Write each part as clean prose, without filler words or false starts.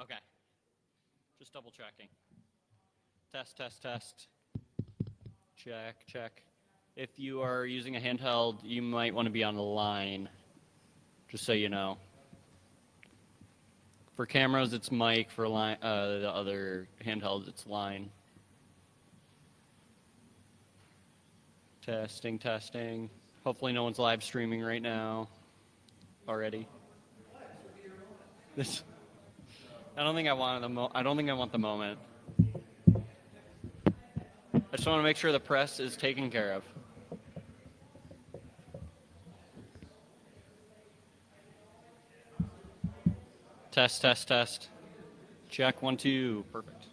Okay. Just double checking. Test, test, test. Check, check. If you are using a handheld, you might want to be on the line, just so you know. For cameras, it's mic. For line, the other handhelds, it's line. Testing, testing. Hopefully no one's live streaming right now already. This. I don't think I want I don't think I want the moment. I just want to make sure the press is taken care of. Test, test, test. Check, 1, 2. Perfect.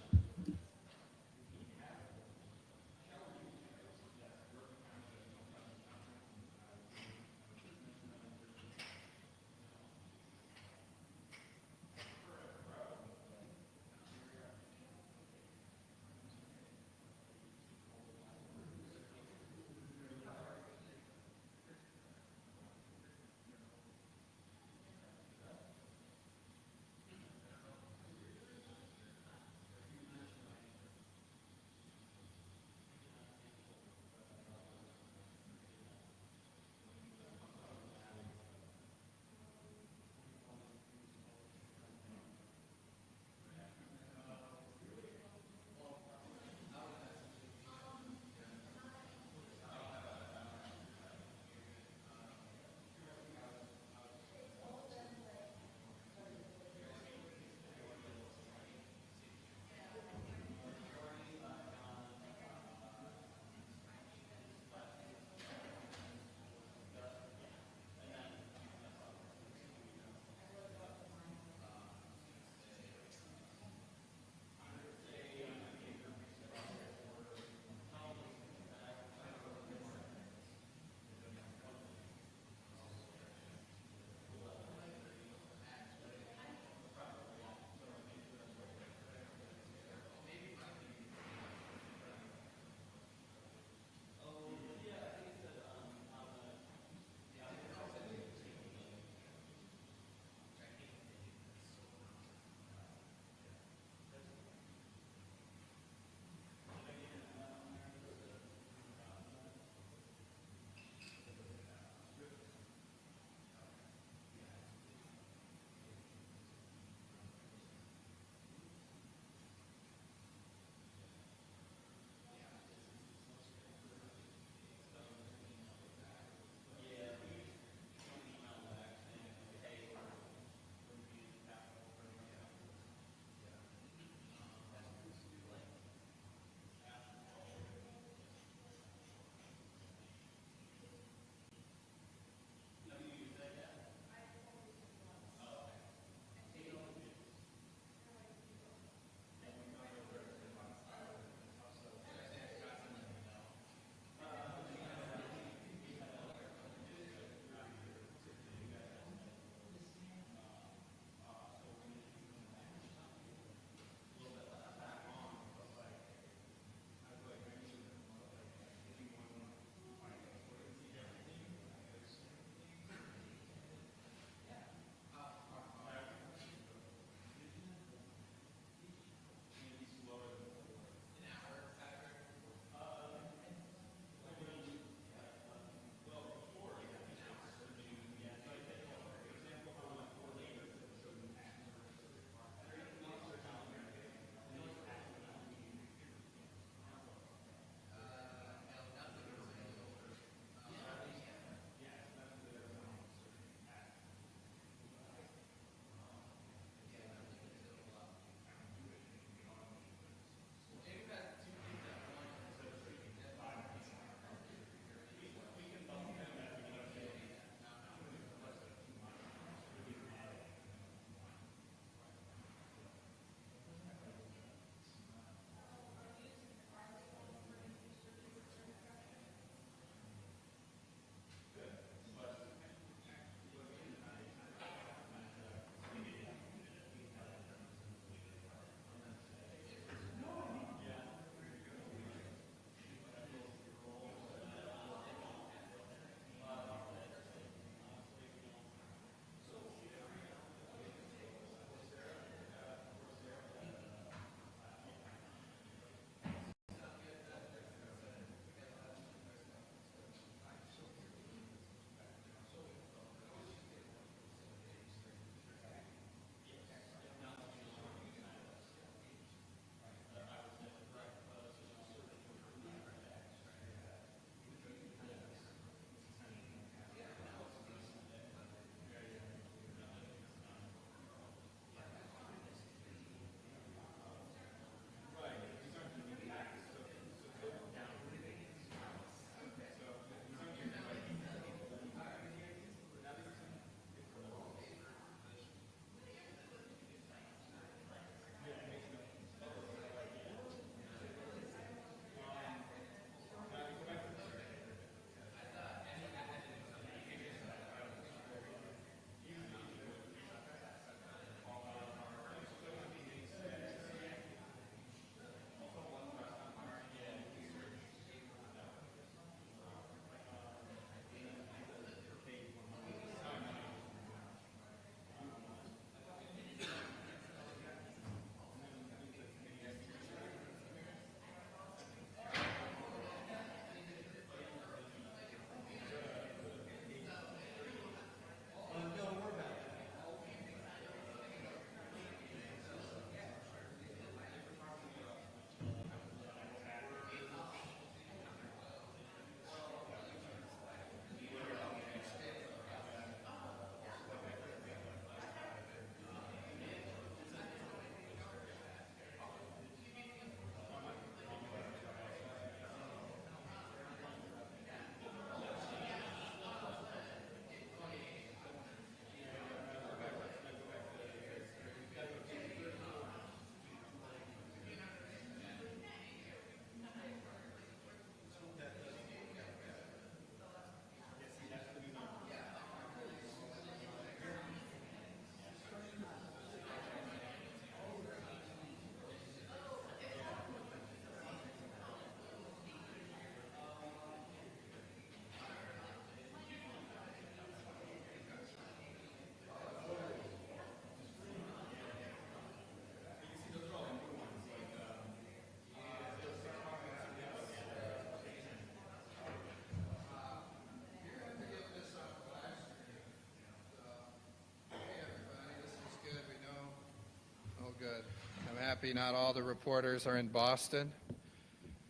happy not all the reporters are in Boston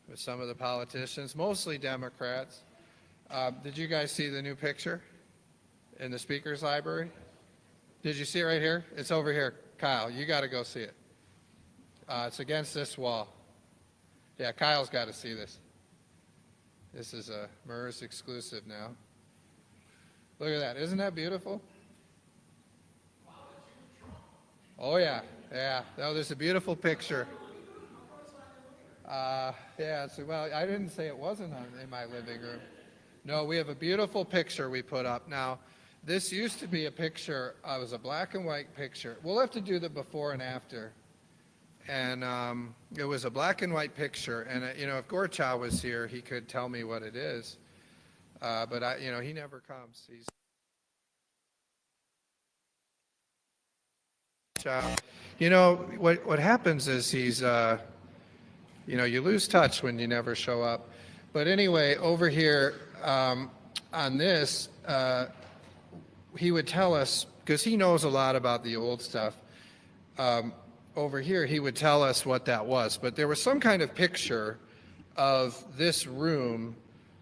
with some of the politicians, mostly Democrats. Did you guys see the new picture in the speaker's library? Did you see it right here? It's over here. Kyle, you got to go see it. It's against this wall. Yeah, Kyle's got to see this. This is a MERS exclusive now. Look at that. Isn't that beautiful? Oh, yeah. Yeah. No, there's a beautiful picture. Yeah, well, I didn't say it wasn't in my living room. No, we have a beautiful picture we put up. Now, this used to be a picture, it was a black and white picture. We'll have to do the before and after. And it was a black and white picture. And, if Gorchow was here, he could tell me what it is. But, he never comes. He's what happens is he's, you lose touch when you never show up. But anyway, over here on this, he would tell us, because he knows a lot about the old stuff, over here he would tell us what that was. But there was some kind of picture of this room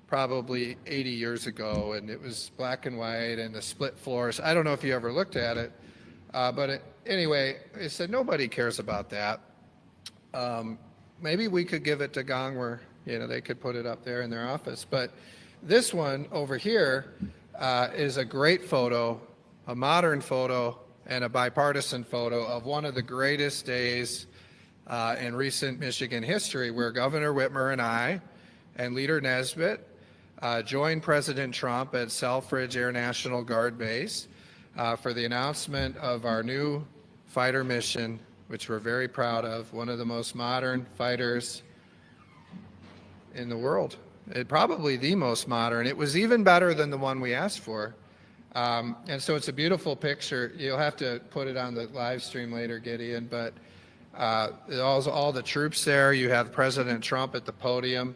probably 80 years ago, and it was black and white and the split floors. I don't know if you ever looked at it, anyway, it said nobody cares about that. Maybe we could give it to Gongwer. They could put it up there in their office. But this one over here is a great photo, a modern photo, and a bipartisan photo of one of the greatest days in recent Michigan history, where Governor Whitmer and I and Leader Nesbitt joined President Trump at Selfridge Air National Guard Base for the announcement of our new fighter mission, which we're very proud of, one of the most modern fighters in the world. Probably the most modern. It was even better than the one we asked for. And so it's a beautiful picture. You'll have to put it on the live stream later, Gideon, but all the troops there. You have President Trump at the podium.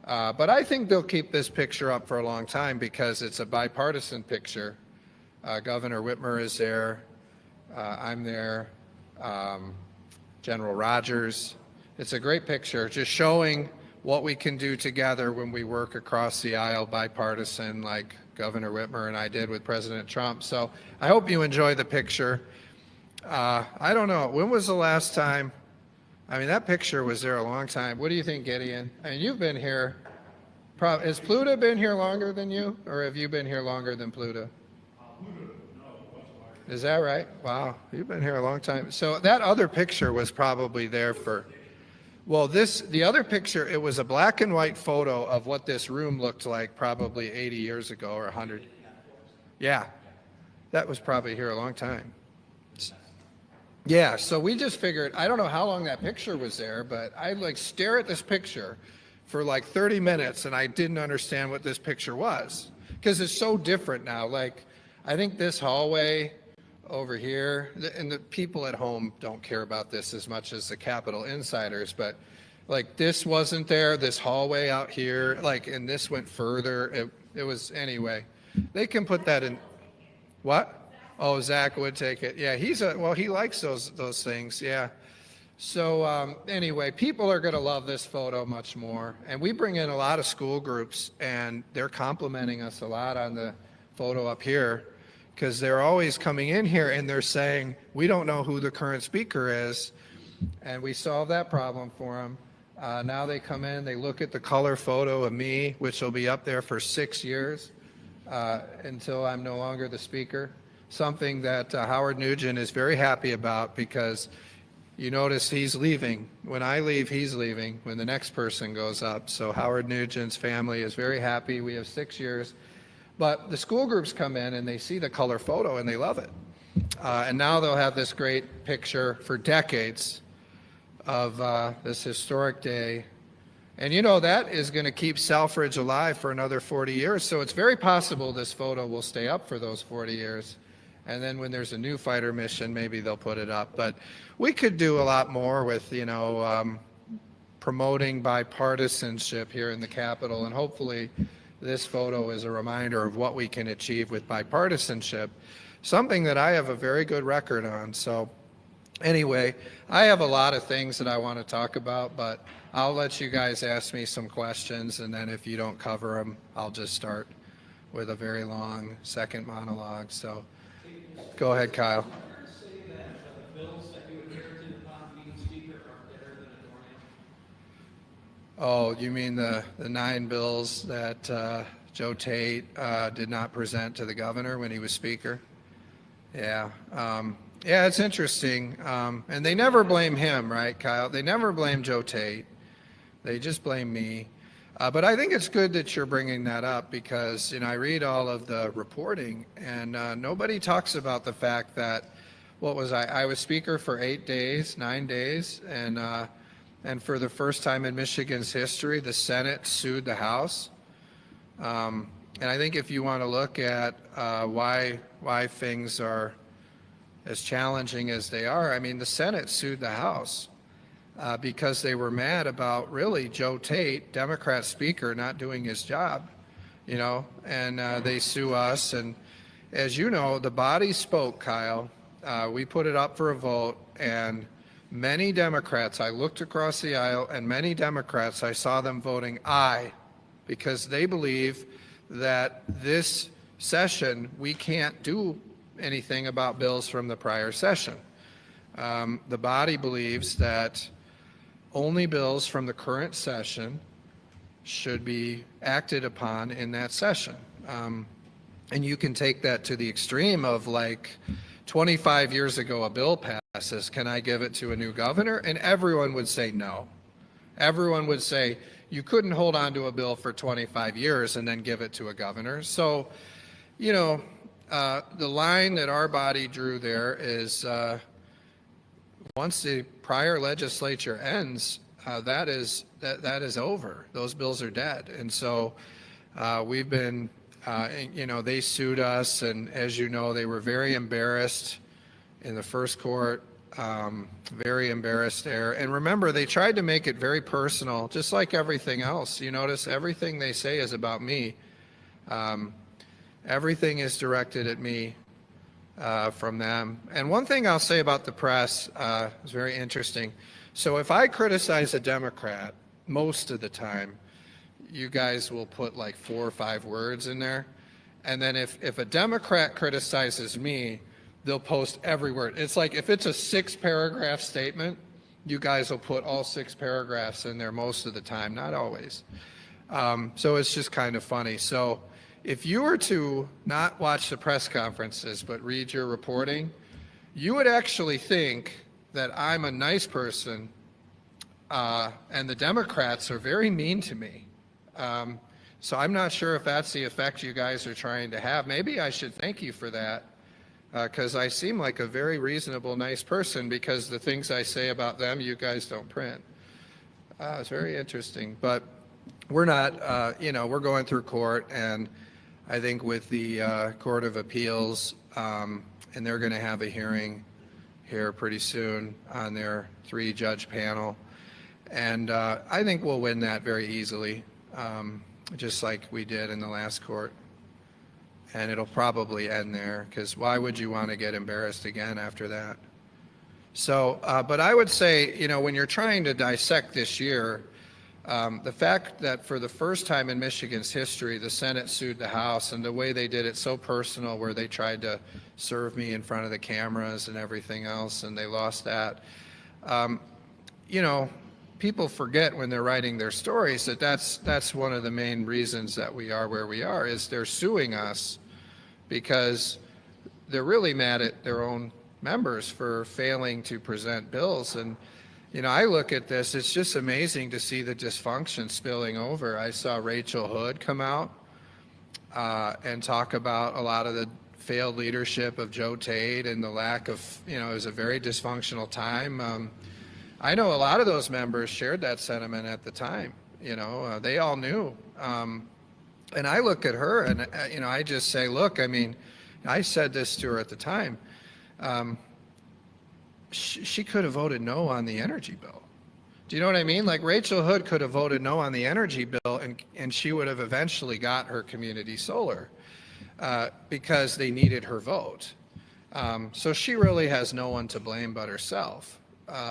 But I think they'll keep this picture up for a long time because it's a bipartisan picture. Governor Whitmer is there. I'm there. General Rogers. It's a great picture, just showing what we can do together when we work across the aisle, bipartisan, like Governor Whitmer and I did with President Trump. So I hope you enjoy the picture. I don't know, when was the last time? I mean, that picture was there a long time. What do you think, Gideon? I mean, you've been here. Has Pluta been here longer than you, or have you been here longer than Pluta? Is that right? Wow, you've been here a long time. So that other picture was probably there for, well, the other picture, it was a black and white photo of what this room looked like probably 80 years ago or 100. Yeah, that was probably here a long time. Yeah, so we just figured, I don't know how long that picture was there, but I stare at this picture for 30 minutes and I didn't understand what this picture was because it's so different now. I think this hallway over here, and the people at home don't care about this as much as the Capitol insiders, but this wasn't there, this hallway out here, and this went further. It was, anyway, they can put that in. What? Oh, Zach would take it. Yeah, he likes those things. Yeah. So anyway, people are going to love this photo much more. And we bring in a lot of school groups, and they're complimenting us a lot on the photo up here, because they're always coming in here and they're saying, we don't know who the current speaker is. And we solved that problem for them. Now they come in, they look at the color photo of me, which will be up there for 6 years until I'm no longer the speaker. Something that Howard Nugent is very happy about, because you notice he's leaving. When I leave, he's leaving when the next person goes up. So Howard Nugent's family is very happy. We have 6 years. But the school groups come in and they see the color photo and they love it. And now they'll have this great picture for decades of this historic day. And that is going to keep Selfridge alive for another 40 years. So it's very possible this photo will stay up for those 40 years. And then when there's a new fighter mission, maybe they'll put it up. But we could do a lot more with, promoting bipartisanship here in the Capitol. And hopefully this photo is a reminder of what we can achieve with bipartisanship, something that I have a very good record on. So Anyway, I have a lot of things that I want to talk about, but I'll let you guys ask me some questions, and then if you don't cover them, I'll just start with a very long second monologue. So go ahead, Kyle. Oh, you mean the 9 bills that Joe Tate did not present to the governor when he was speaker? Yeah. Yeah, it's interesting. And they never blame him, right, Kyle? They never blame Joe Tate. They just blame me. But I think it's good that you're bringing that up because, I read all of the reporting and nobody talks about the fact that, what was I? I was speaker for 8 days, 9 days, and for the first time in Michigan's history, the Senate sued the House. And I think if you want to look at why things are as challenging as they are, I mean, the Senate sued the House because they were mad about really Joe Tate, Democrat speaker, not doing his job, and they sue us. And as you know, the body spoke, Kyle. We put it up for a vote, and many Democrats, I looked across the aisle, and many Democrats, I saw them voting aye because they believe that this session we can't do anything about bills from the prior session. The body believes that only bills from the current session should be acted upon in that session. And you can take that to the extreme of like 25 years ago a bill passes, can I give it to a new governor? And everyone would say no. Everyone would say you couldn't hold on to a bill for 25 years and then give it to a governor. So, the line that our body drew there is once the prior legislature ends, that is over. Those bills are dead. And so we've been, they sued us, and as you know, they were very embarrassed in the first court, very embarrassed there. And remember, they tried to make it very personal, just like everything else. You notice everything they say is about me. Everything is directed at me from them. And one thing I'll say about the press is very interesting. So if I criticize a Democrat, most of the time, you guys will put like 4 or 5 words in there. And then if a Democrat criticizes me, they'll post every word. It's like if it's a 6-paragraph statement, you guys will put all 6 paragraphs in there most of the time, not always. So it's just kind of funny. So if you were to not watch the press conferences but read your reporting, you would actually think that I'm a nice person and the Democrats are very mean to me. So I'm not sure if that's the effect you guys are trying to have. Maybe I should thank you for that because I seem like a very reasonable, nice person because the things I say about them, you guys don't print. It's very interesting. But we're not, we're going through court, and I think with the Court of Appeals, and they're going to have a hearing here pretty soon on their 3-judge panel. And I think we'll win that very easily, just like we did in the last court. And it'll probably end there, because why would you want to get embarrassed again after that? So, but I would say, when you're trying to dissect this year, the fact that for the first time in Michigan's history, the Senate sued the House, and the way they did it so personal, where they tried to serve me in front of the cameras and everything else, and they lost that. People forget when they're writing their stories that that's one of the main reasons that we are where we are, is they're suing us because they're really mad at their own members for failing to present bills. And I look at this, it's just amazing to see the dysfunction spilling over. I saw Rachel Hood come out and talk about a lot of the failed leadership of Joe Tate and the lack of, it was a very dysfunctional time. I know a lot of those members shared that sentiment at the time. They all knew. And I look at her and, I just say, look, I said this to her at the time. She could have voted no on the energy bill. Do you know what I mean? Like Rachel Hood could have voted no on the energy bill, and she would have eventually got her community solar because they needed her vote. So she really has no one to blame but herself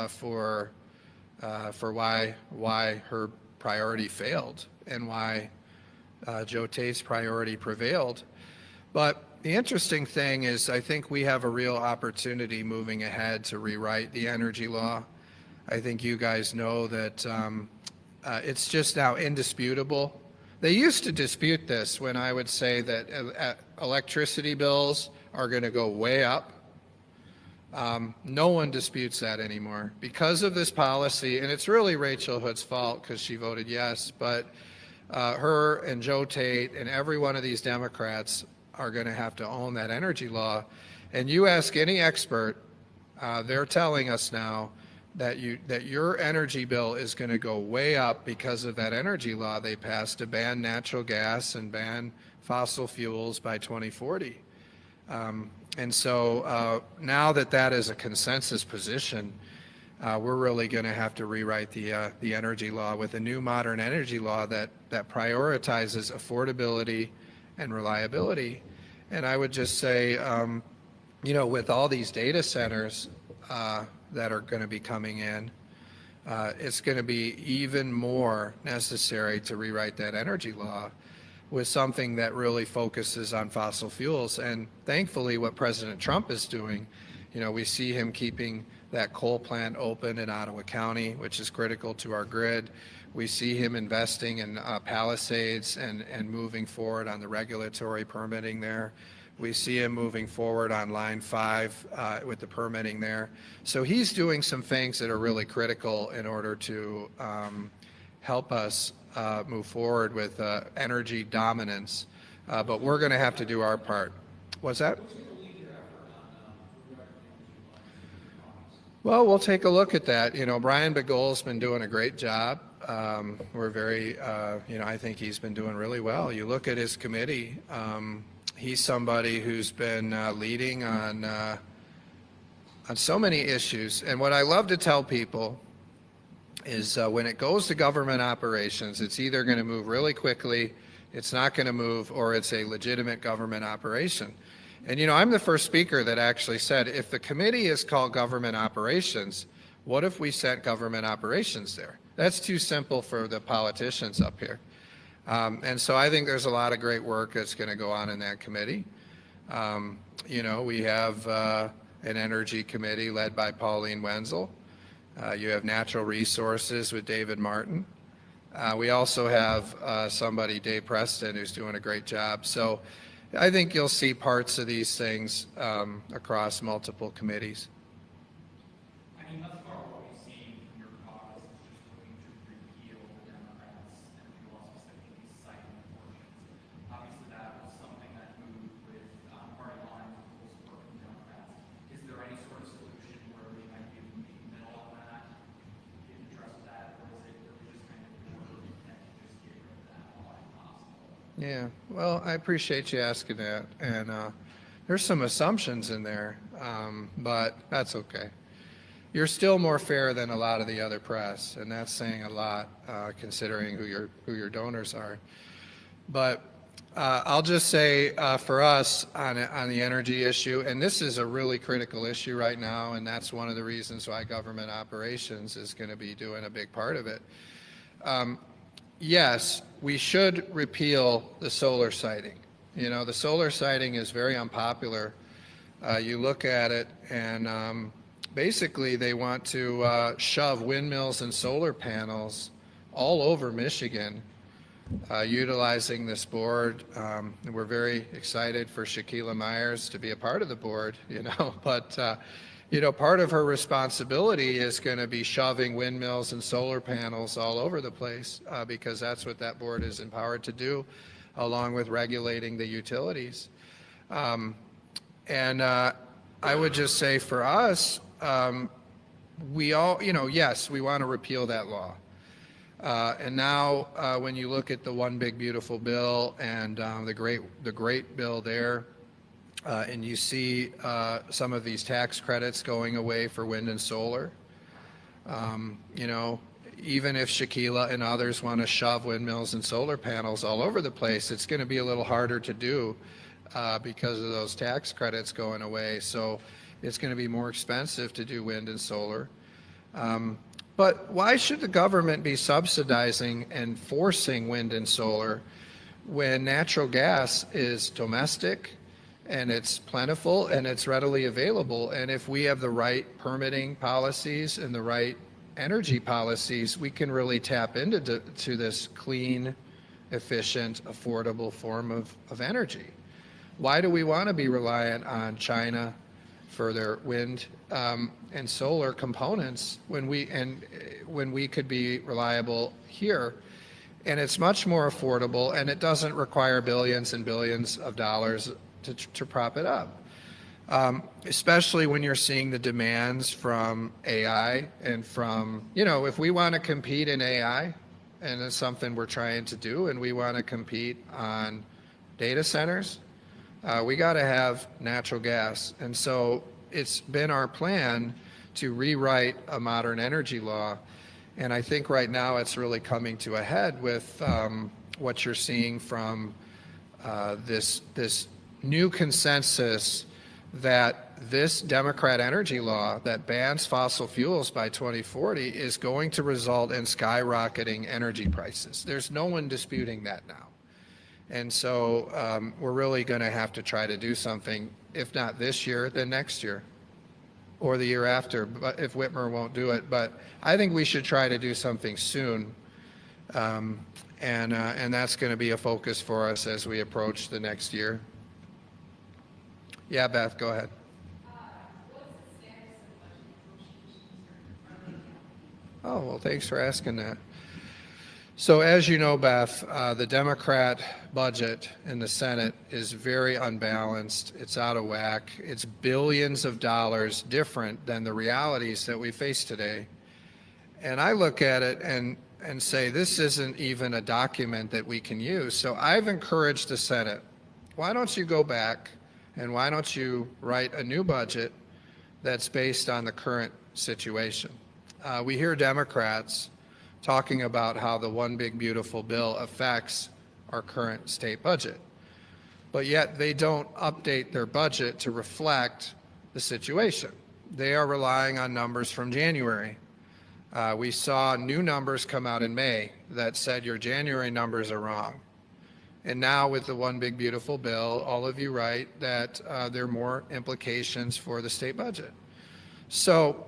for why her priority failed and why Joe Tate's priority prevailed. But the interesting thing is I think we have a real opportunity moving ahead to rewrite the energy law. I think you guys know that it's just now indisputable. They used to dispute this when I would say that electricity bills are going to go way up. No one disputes that anymore because of this policy, and it's really Rachel Hood's fault because she voted yes, but her and Joe Tate and every one of these Democrats are going to have to own that energy law. And you ask any expert, they're telling us now that your energy bill is going to go way up because of that energy law they passed to ban natural gas and ban fossil fuels by 2040. And so now that is a consensus position, we're really going to have to rewrite the energy law with a new modern energy law that prioritizes affordability and reliability. And I would just say, with all these data centers that are going to be coming in, it's going to be even more necessary to rewrite that energy law with something that really focuses on fossil fuels. And thankfully, what President Trump is doing, we see him keeping that coal plant open in Ottawa County, which is critical to our grid. We see him investing in Palisades and moving forward on the regulatory permitting there. We see him moving forward on Line 5 with the permitting there. So he's doing some things that are really critical in order to help us move forward with energy dominance. But we're going to have to do our part. What's that? Well, we'll take a look at that. Brian Begol's been doing a great job. We're very, I think he's been doing really well. You look at his committee, he's somebody who's been leading on so many issues. And what I love to tell people is when it goes to government operations, it's either going to move really quickly, it's not going to move, or it's a legitimate government operation. And I'm the first speaker that actually said, if the committee is called government operations, what if we sent government operations there? That's too simple for the politicians up here. And so I think there's a lot of great work that's going to go on in that committee. We have an energy committee led by Pauline Wenzel. You have natural resources with David Martin. We also have somebody, Dave Preston, who's doing a great job. So I think you'll see parts of these things across multiple committees. I mean, thus far, what we've seen from your caucus is just looking to repeal the Democrats, and you also said these citing portions. Obviously, that was something that moved with party lines and full support from Democrats. Is there any sort of solution where we might be in the middle of that, if you trust that, or is it really just kind of order intent to just get rid of that all as possible? Yeah, well, I appreciate you asking that. And there's some assumptions in there, but that's okay. You're still more fair than a lot of the other press, and that's saying a lot considering who your donors are. But I'll just say for us on the energy issue, and this is a really critical issue right now, and that's one of the reasons why government operations is going to be doing a big part of it. Yes, we should repeal the solar siting. The solar siting is very unpopular. You look at it, and basically they want to shove windmills and solar panels all over Michigan, utilizing this board. We're very excited for Shaquila Myers to be a part of the board, but part of her responsibility is going to be shoving windmills and solar panels all over the place because that's what that board is empowered to do, along with regulating the utilities. And I would just say for us, we all, yes, we want to repeal that law. And now when you look at the One Big Beautiful Bill and the great bill there, and you see some of these tax credits going away for wind and solar, even if Shaquila and others want to shove windmills and solar panels all over the place, it's going to be a little harder to do because of those tax credits going away. So it's going to be more expensive to do wind and solar. But why should the government be subsidizing and forcing wind and solar when natural gas is domestic and it's plentiful and it's readily available? And if we have the right permitting policies and the right energy policies, we can really tap into this clean, efficient, affordable form of energy. Why do we want to be reliant on China for their wind and solar components when we could be reliable here? And it's much more affordable, and it doesn't require billions and billions of dollars to prop it up. Especially when you're seeing the demands from AI and from, if we want to compete in AI, and it's something we're trying to do, and we want to compete on data centers, we got to have natural gas. And so it's been our plan to rewrite a modern energy law. And I think right now it's really coming to a head with what you're seeing from this new consensus that this Democrat energy law that bans fossil fuels by 2040 is going to result in skyrocketing energy prices. There's no one disputing that now. And so we're really going to have to try to do something, if not this year, then next year or the year after, but if Whitmer won't do it. But I think we should try to do something soon. And that's going to be a focus for us as we approach the next year. Yeah, Beth, go ahead. Oh, well, thanks for asking that. So as you know, Beth, the Democrat budget in the Senate is very unbalanced. It's out of whack. It's billions of dollars different than the realities that we face today. And I look at it and say, this isn't even a document that we can use. So I've encouraged the Senate, why don't you go back and why don't you write a new budget that's based on the current situation? We hear Democrats talking about how the One Big Beautiful Bill affects our current state budget, but yet they don't update their budget to reflect the situation. They are relying on numbers from January. We saw new numbers come out in May that said your January numbers are wrong. And now with the One Big Beautiful Bill, all of you write that there are more implications for the state budget. So,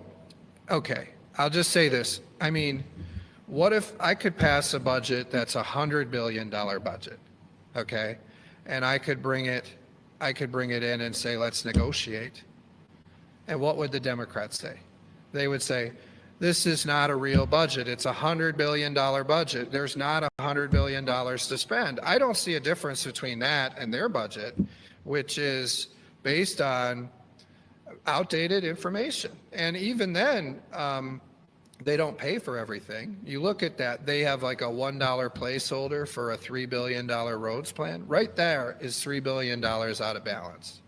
okay, I'll just say this. I mean, what if I could pass a budget that's a $100 billion budget, okay? And I could bring it in and say, let's negotiate. And what would the Democrats say? They would say, this is not a real budget. It's a $100 billion budget. There's not $100 billion to spend. I don't see a difference between that and their budget, which is based on outdated information. And even then, they don't pay for everything. You look at that, they have like a $1 placeholder for a $3 billion roads plan. Right there is $3 billion out of balance.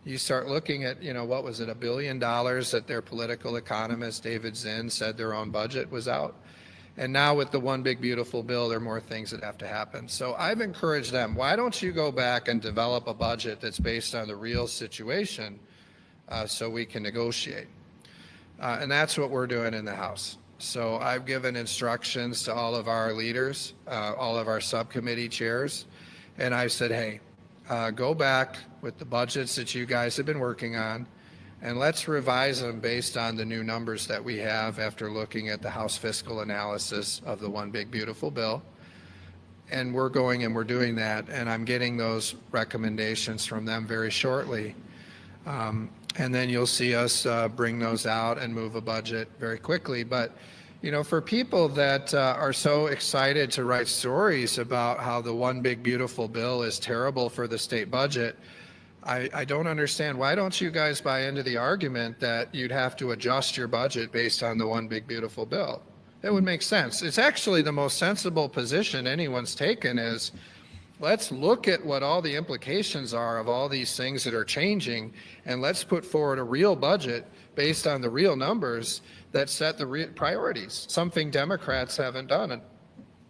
You start looking at, what was it, $1 billion that their political economist, David Zinn, said their own budget was out. And now with the One Big Beautiful Bill, there are more things that have to happen. So I've encouraged them, why don't you go back and develop a budget that's based on the real situation so we can negotiate. And that's what we're doing in the House. So I've given instructions to all of our leaders, all of our subcommittee chairs, and I've said, hey, go back with the budgets that you guys have been working on, and let's revise them based on the new numbers that we have after looking at the House fiscal analysis of the One Big Beautiful Bill. And we're going and we're doing that, and I'm getting those recommendations from them very shortly. And then you'll see us bring those out and move a budget very quickly. But, for people that are so excited to write stories about how the One Big Beautiful Bill is terrible for the state budget, I don't understand. Why don't you guys buy into the argument that you'd have to adjust your budget based on the One Big Beautiful Bill? It would make sense. It's actually the most sensible position anyone's taken is, let's look at what all the implications are of all these things that are changing, and let's put forward a real budget based on the real numbers that set the priorities, something Democrats haven't done. And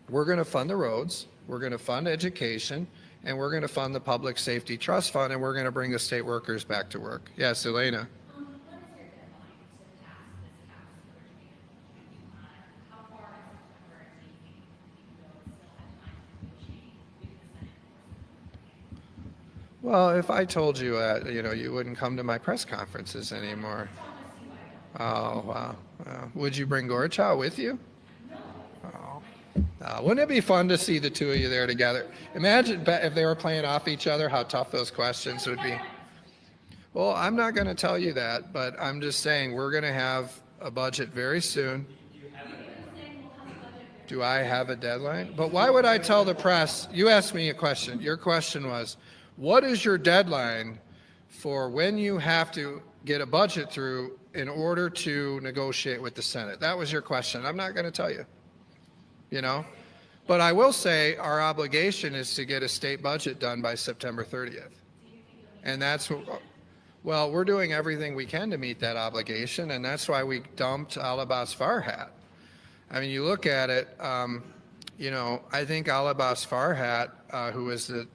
we're going to fund the roads, we're going to fund education, and we're going to fund the Public Safety Trust Fund, and we're going to bring the state workers back to work. Yes, Elena? What is your deadline to pass this tax surge? How far in September do you think you will still have time to negotiate with the Senate? Well, if I told you, you wouldn't come to my press conferences anymore. Oh, wow. Would you bring Gorchow with you? Oh. Wouldn't it be fun to see the two of you there together? Imagine if they were playing off each other, how tough those questions would be. Well, I'm not going to tell you that, but I'm just saying we're going to have a budget very soon. Do I have a deadline? But why would I tell the press? You asked me a question. Your question was, what is your deadline for when you have to get a budget through in order to negotiate with the Senate? That was your question. I'm not going to tell you, But I will say our obligation is to get a state budget done by September 30th. And that's what, well, we're doing everything we can to meet that obligation, and that's why we dumped Alabas Farhat. I mean, you look at it, I think Alabas Farhat, who is the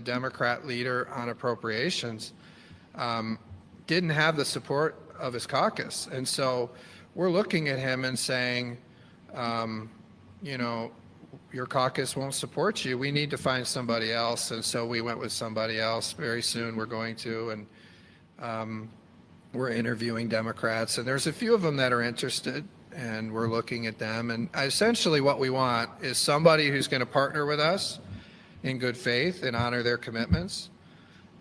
Democrat leader on appropriations, didn't have the support of his caucus. And so we're looking at him and saying, your caucus won't support you. We need to find somebody else. And so we went with somebody else. Very soon we're going to, and we're interviewing Democrats. And there's a few of them that are interested, and we're looking at them. And essentially what we want is somebody who's going to partner with us in good faith and honor their commitments.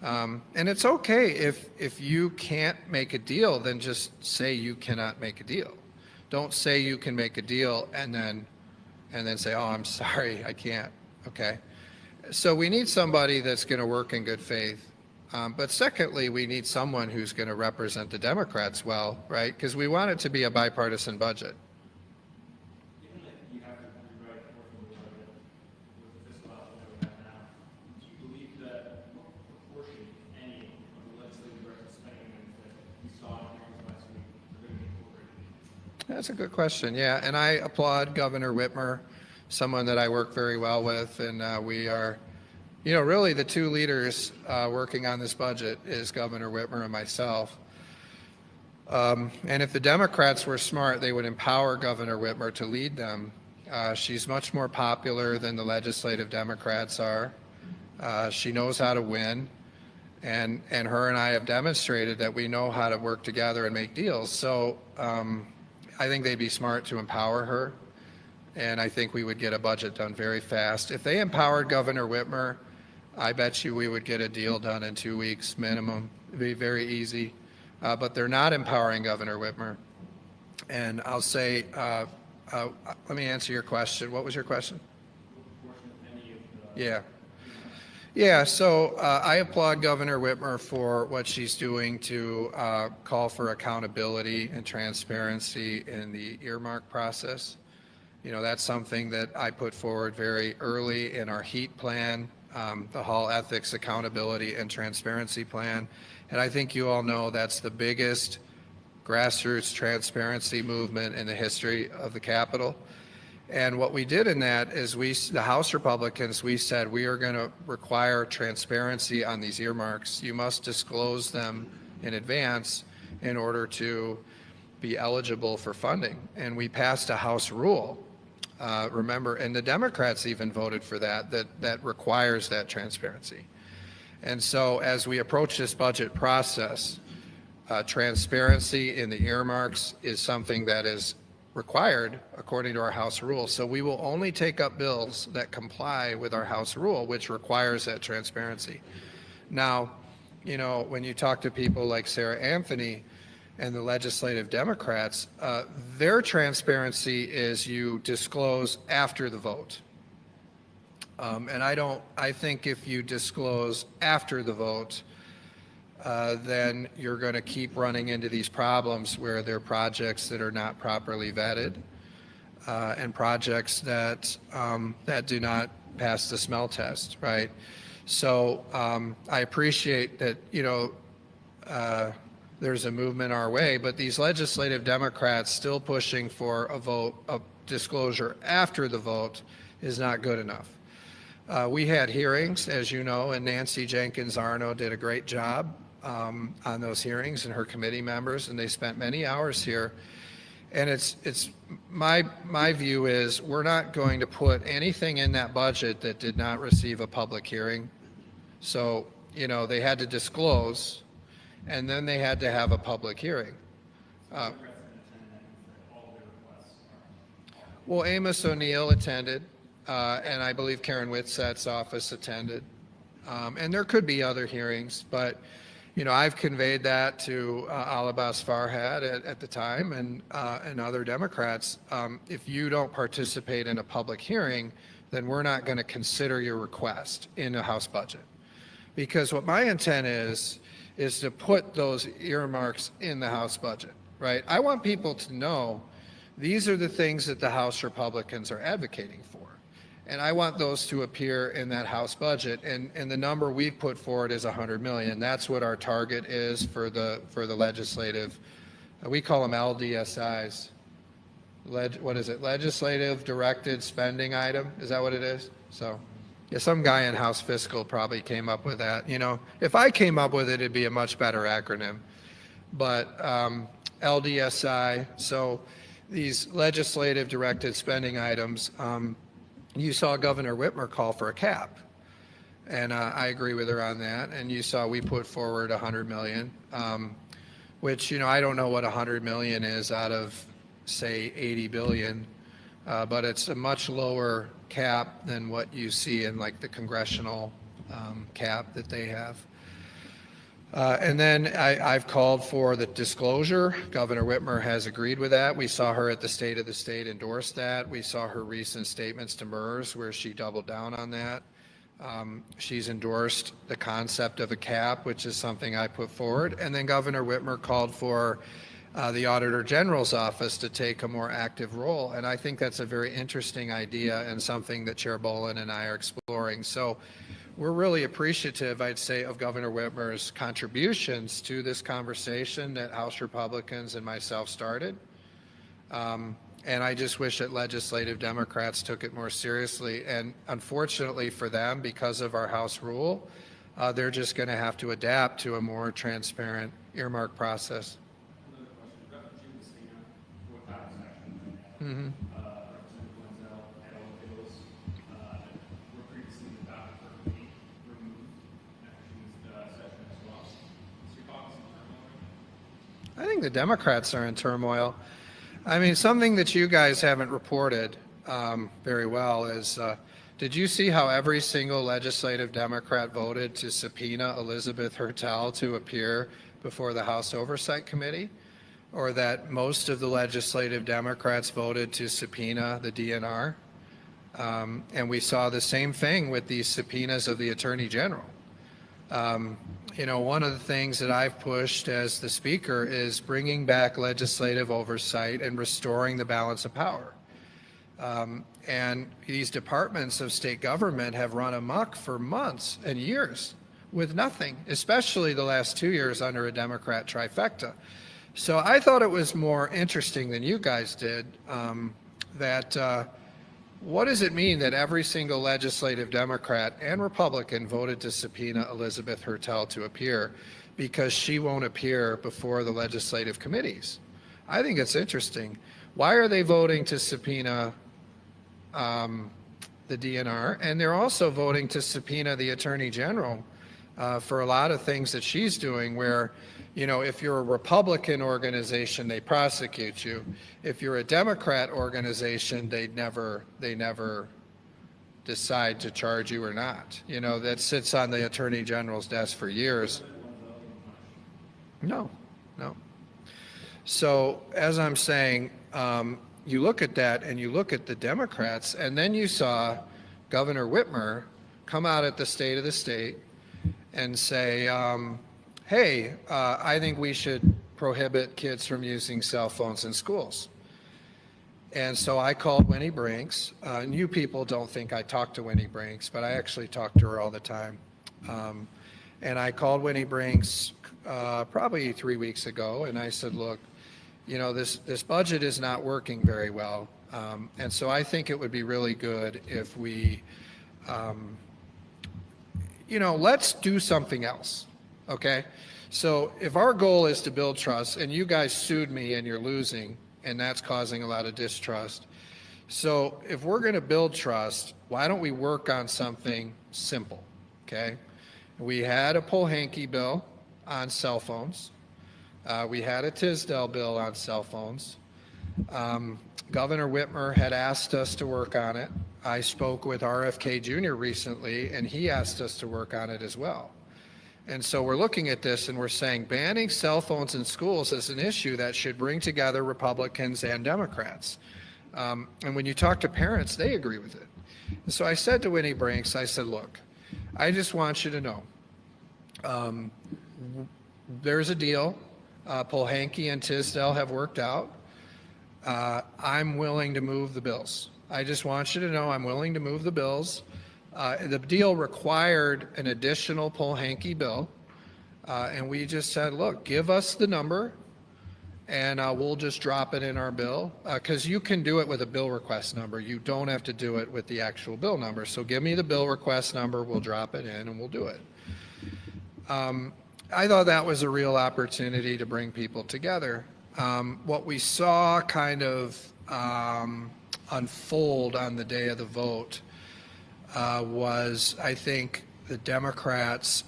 And it's okay if you can't make a deal, then just say you cannot make a deal. Don't say you can make a deal and then say, oh, I'm sorry, I can't. Okay. So we need somebody that's going to work in good faith. But secondly, we need someone who's going to represent the Democrats well, right? Because we want it to be a bipartisan budget. Given that you have to rewrite the budget with the fiscal outlook that we have now, do you believe that what proportion, if any, of the legislative directed spending that we saw in hearings last week are going to be incorporated? That's a good question. Yeah, and I applaud Governor Whitmer, someone that I work very well with, and we are, really the two leaders working on this budget is Governor Whitmer and myself. And if the Democrats were smart, they would empower Governor Whitmer to lead them. She's much more popular than the legislative Democrats are. She knows how to win, and her and I have demonstrated that we know how to work together and make deals. So I think they'd be smart to empower her, and I think we would get a budget done very fast. If they empowered Governor Whitmer, I bet you we would get a deal done in 2 weeks minimum. It'd be very easy. But they're not empowering Governor Whitmer. And I'll say, let me answer your question. What was your question? Yeah. Yeah, so I applaud Governor Whitmer for what she's doing to call for accountability and transparency in the earmark process. That's something that I put forward very early in our HEAT plan, the Hall Ethics Accountability and Transparency Plan. And I think you all know that's the biggest grassroots transparency movement in the history of the Capitol. And what we did in that is the House Republicans, we said we are going to require transparency on these earmarks. You must disclose them in advance in order to be eligible for funding. And we passed a House rule, remember, and the Democrats even voted for that requires that transparency. And so as we approach this budget process, transparency in the earmarks is something that is required according to our House rule. So we will only take up bills that comply with our House rule, which requires that transparency. Now, when you talk to people like Sarah Anthony and the legislative Democrats, their transparency is you disclose after the vote. And I think if you disclose after the vote, then you're going to keep running into these problems where there are projects that are not properly vetted and projects that do not pass the smell test, right? So I appreciate that, there's a movement our way, but these legislative Democrats still pushing for a vote of disclosure after the vote is not good enough. We had hearings, as you know, and Nancy Jenkins Arno did a great job on those hearings, and her committee members, and they spent many hours here. And it's my view is we're not going to put anything in that budget that did not receive a public hearing. So, you know, they had to disclose, and then they had to have a public hearing. Well, Amos O'Neill attended, and I believe Karen Whitsett's office attended. And there could be other hearings, but, you know, I've conveyed that to Alabas Farhad at the time and other Democrats. If you don't participate in a public hearing, then we're not going to consider your request in the House budget. Because what my intent is to put those earmarks in the House budget, right? I want people to know these are the things that the House Republicans are advocating for. And I want those to appear in that House budget. And the number we've put forward is 100 million. That's what our target is for the legislative. We call them LDSIs. What is it? Legislative directed spending item. Is that what it is? So, yeah, some guy in House Fiscal probably came up with that. You know, if I came up with it, it'd be a much better acronym. But LDSI. So these legislative directed spending items. You saw Governor Whitmer call for a cap, and I agree with her on that. And you saw we put forward 100 million, which, you know, I don't know what 100 million is out of, say, 80 billion, but it's a much lower cap than what you see in like the congressional cap that they have. And then I've called for the disclosure. Governor Whitmer has agreed with that. We saw her at the State of the State endorse that. We saw her recent statements to MERS where she doubled down on that. She's endorsed the concept of a cap, which is something I put forward. And then Governor Whitmer called for the Auditor General's office to take a more active role. And I think that's a very interesting idea and something that Chair Bolin and I are exploring. So we're really appreciative, I'd say, of Governor Whitmer's contributions to this conversation that House Republicans and myself started. And I just wish that legislative Democrats took it more seriously. And unfortunately for them, because of our House rule, they're just going to have to adapt to a more transparent earmark process. Another question. Representative Messina, what that section? Mm-hmm. Representative Wenzel, and all of those were previously in the docket for me removed after session as well. So your thoughts on that? I think the Democrats are in turmoil. I mean, something that you guys haven't reported very well is, did you see how every single legislative Democrat voted to subpoena Elizabeth Hertel to appear before the House Oversight Committee? Or that most of the legislative Democrats voted to subpoena the DNR? And we saw the same thing with these subpoenas of the Attorney General. You know, one of the things that I've pushed as the Speaker is bringing back legislative oversight and restoring the balance of power. And these departments of state government have run amok for months and years with nothing, especially the last 2 years under a Democrat trifecta. So I thought it was more interesting than you guys did that what does it mean that every single legislative Democrat and Republican voted to subpoena Elizabeth Hertel to appear because she won't appear before the legislative committees? I think it's interesting. Why are they voting to subpoena the DNR? And they're also voting to subpoena the Attorney General for a lot of things that she's doing where, you know, if you're a Republican organization, they prosecute you. If you're a Democrat organization, they never decide to charge you or not. You know, that sits on the Attorney General's desk for years. No. So as I'm saying, you look at that and you look at the Democrats, and then you saw Governor Whitmer come out at the State of the State and say, hey, I think we should prohibit kids from using cell phones in schools. And so I called Winnie Brinks. And you people don't think I talk to Winnie Brinks, but I actually talk to her all the time. And I called Winnie Brinks probably 3 weeks ago, and I said, look, you know, this budget is not working very well. And so I think it would be really good if we let's do something else, okay? So if our goal is to build trust, and you guys sued me and you're losing, and that's causing a lot of distrust. So if we're going to build trust, why don't we work on something simple, okay? We had a Pohanky bill on cell phones. We had a Tisdale bill on cell phones. Governor Whitmer had asked us to work on it. I spoke with RFK Jr. recently, and he asked us to work on it as well. And so we're looking at this and we're saying banning cell phones in schools is an issue that should bring together Republicans and Democrats. And when you talk to parents, they agree with it. And so I said to Winnie Brinks, I said, look, I just want you to know, there's a deal. Pohanky and Tisdale have worked out. I'm willing to move the bills. I just want you to know I'm willing to move the bills. The deal required an additional Pohanky bill, and we just said, look, give us the number, and we'll just drop it in our bill, because you can do it with a bill request number. You don't have to do it with the actual bill number. So give me the bill request number, we'll drop it in, and we'll do it. I thought that was a real opportunity to bring people together. What we saw kind of unfold on the day of the vote was, I think, the Democrats,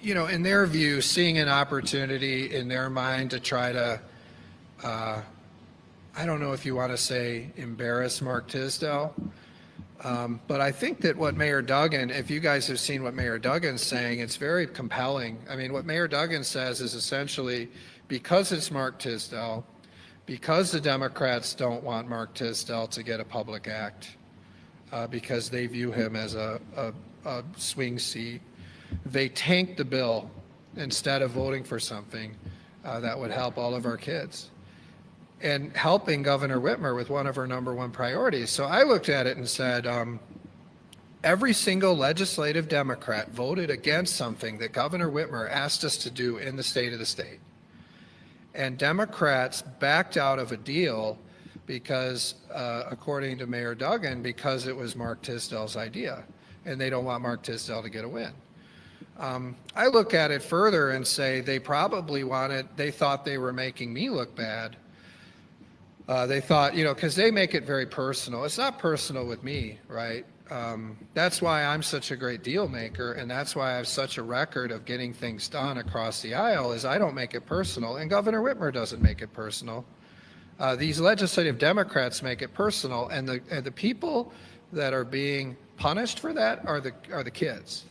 in their view, seeing an opportunity in their mind to try to, I don't know if you want to say embarrass Mark Tisdale, but I think that what Mayor Duggan, if you guys have seen what Mayor Duggan's saying, it's very compelling. I mean, what Mayor Duggan says is essentially, because it's Mark Tisdale, because the Democrats don't want Mark Tisdale to get a public act, because they view him as a swing seat, they tanked the bill instead of voting for something that would help all of our kids and helping Governor Whitmer with one of her #1 priorities. So I looked at it and said, every single legislative Democrat voted against something that Governor Whitmer asked us to do in the state of the state. And Democrats backed out of a deal because, according to Mayor Duggan, because it was Mark Tisdale's idea, and they don't want Mark Tisdale to get a win. I look at it further and say they probably they thought they were making me look bad. They thought, because they make it very personal. It's not personal with me, right? That's why I'm such a great deal maker, and that's why I have such a record of getting things done across the aisle, is I don't make it personal, and Governor Whitmer doesn't make it personal. These legislative Democrats make it personal, and the people that are being punished for that are the kids.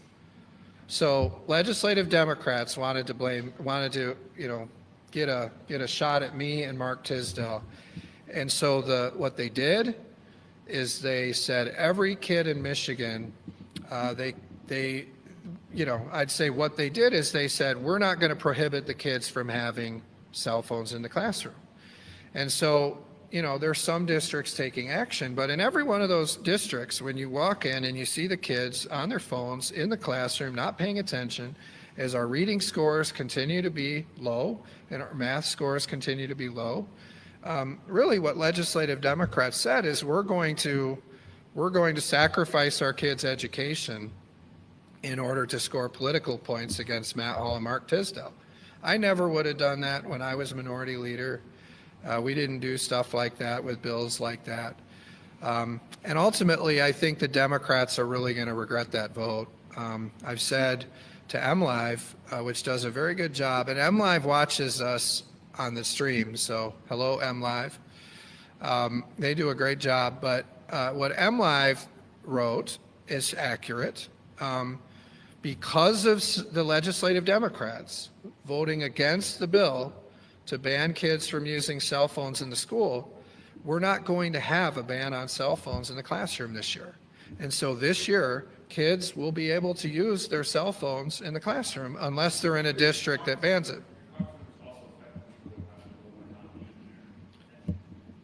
So legislative Democrats wanted to get a shot at me and Mark Tisdale, and so what they did is they said every kid in Michigan, I'd say what they did is they said, we're not going to prohibit the kids from having cell phones in the classroom. And so, there's some districts taking action, but in every one of those districts, when you walk in and you see the kids on their phones in the classroom, not paying attention, as our reading scores continue to be low and our math scores continue to be low, really what legislative Democrats said is we're going to sacrifice our kids' education in order to score political points against Matt Hall and Mark Tisdale. I never would have done that when I was minority leader. We didn't do stuff like that with bills like that. And ultimately, I think the Democrats are really going to regret that vote. I've said to MLive, which does a very good job, and MLive watches us on the stream, so hello MLive. They do a great job, but what MLive wrote is accurate. Because of the legislative Democrats voting against the bill to ban kids from using cell phones in the school, we're not going to have a ban on cell phones in the classroom this year. And so this year, kids will be able to use their cell phones in the classroom unless they're in a district that bans it.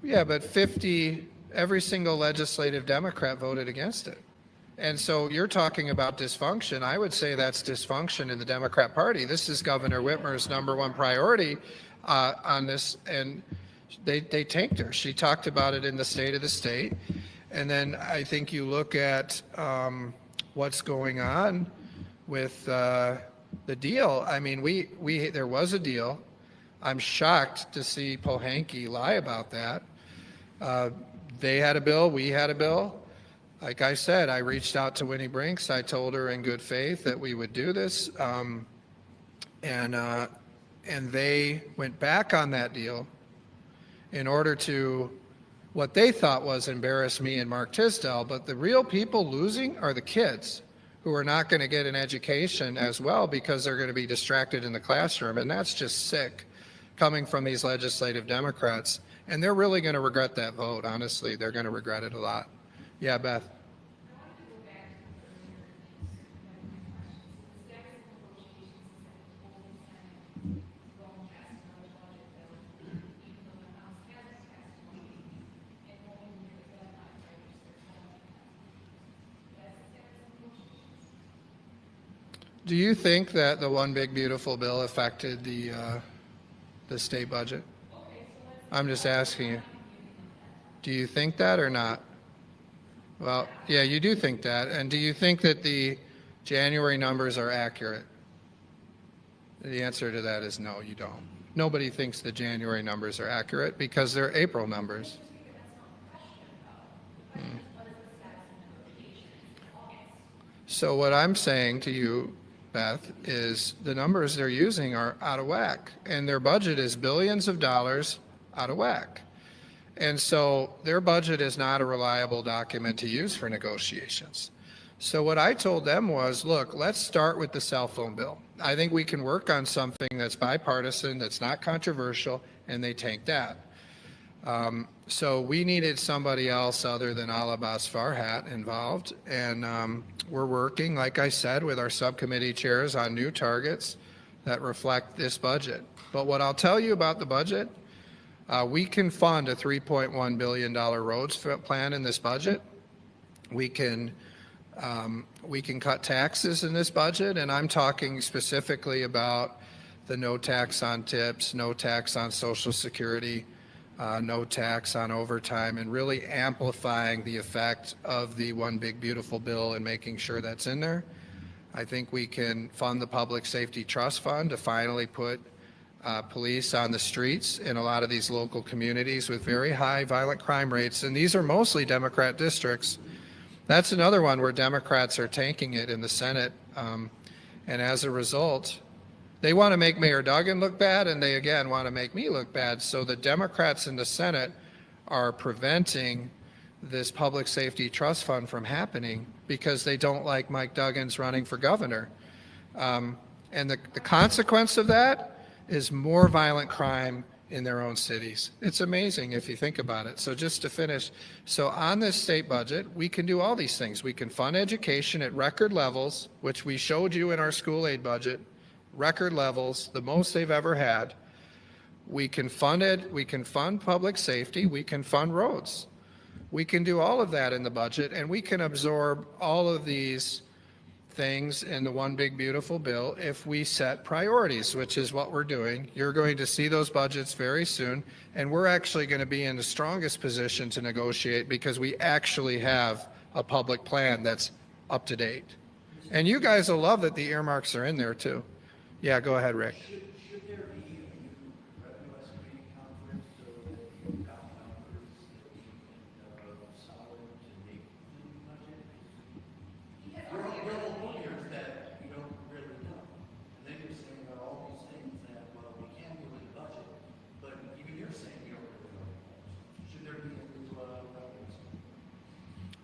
Yeah, but every single legislative Democrat voted against it. And so you're talking about dysfunction. I would say that's dysfunction in the Democrat Party. This is Governor Whitmer's #1 priority on this, and they tanked her. She talked about it in the State of the State, And then I think you look at what's going on with the deal. I mean, there was a deal. I'm shocked to see Pohanky lie about that. They had a bill, we had a bill. Like I said, I reached out to Winnie Brinks. I told her in good faith that we would do this. And they went back on that deal in order to what they thought was embarrass me and Mark Tisdale. But the real people losing are the kids who are not going to get an education as well because they're going to be distracted in the classroom. And that's just sick coming from these legislative Democrats. And they're really going to regret that vote, honestly. They're going to regret it a lot. Yeah, Beth. Do you think that the one big beautiful bill affected the state budget? I'm just asking you. Do you think that or not? Well, yeah, you do think that. And do you think that the January numbers are accurate? The answer to that is no, you don't. Nobody thinks the January numbers are accurate because they're April numbers. So what I'm saying to you, Beth, is the numbers they're using are out of whack, and their budget is billions of dollars out of whack. And so their budget is not a reliable document to use for negotiations. So what I told them was, look, let's start with the cell phone bill. I think we can work on something that's bipartisan, that's not controversial, and they tanked that. So we needed somebody else other than Al-Abbas Farhat involved, and we're working, like I said, with our subcommittee chairs on new targets that reflect this budget. But what I'll tell you about the budget, we can fund a $3.1 billion roads plan in this budget. We can cut taxes in this budget, and I'm talking specifically about the no tax on tips, no tax on Social Security, no tax on overtime, and really amplifying the effect of the One Big Beautiful Bill and making sure that's in there. I think we can fund the Public Safety Trust Fund to finally put police on the streets in a lot of these local communities with very high violent crime rates, and these are mostly Democrat districts. That's another one where Democrats are tanking it in the Senate, and as a result, they want to make Mayor Duggan look bad, and they again want to make me look bad. So the Democrats in the Senate are preventing this Public Safety Trust Fund from happening because they don't like Mike Duggan's running for governor. And the consequence of that is more violent crime in their own cities. It's amazing if you think about it. So just to finish, so on this state budget, we can do all these things. We can fund education at record levels, which we showed you in our school aid budget, record levels, the most they've ever had. We can fund it, we can fund public safety, we can fund roads. We can do all of that in the budget, and we can absorb all of these things in the One Big Beautiful Bill if we set priorities, which is what we're doing. You're going to see those budgets very soon, and we're actually going to be in the strongest position to negotiate because we actually have a public plan that's up to date. And you guys will love that the earmarks are in there too. Yeah, go ahead, Rick. Should there be a new revenue estimating conference so that you got numbers that solid to make the new budget? Your whole point here is that you don't really know. And then you're saying about all these things that, well, we can do with the budget, but even you're saying you don't really know. Should there be a new revenue estimate?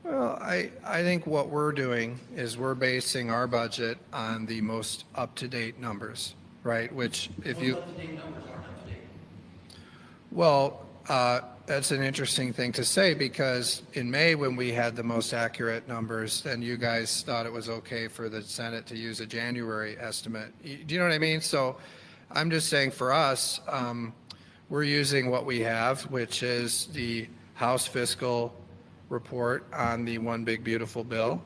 Well, I think what we're doing is we're basing our budget on the most up-to-date numbers, right? Which if you... Most up-to-date numbers aren't up-to-date. Well, that's an interesting thing to say because in May when we had the most accurate numbers, then you guys thought it was okay for the Senate to use a January estimate. Do you know what I mean? So I'm just saying for us, we're using what we have, which is the House fiscal report on the One Big Beautiful Bill.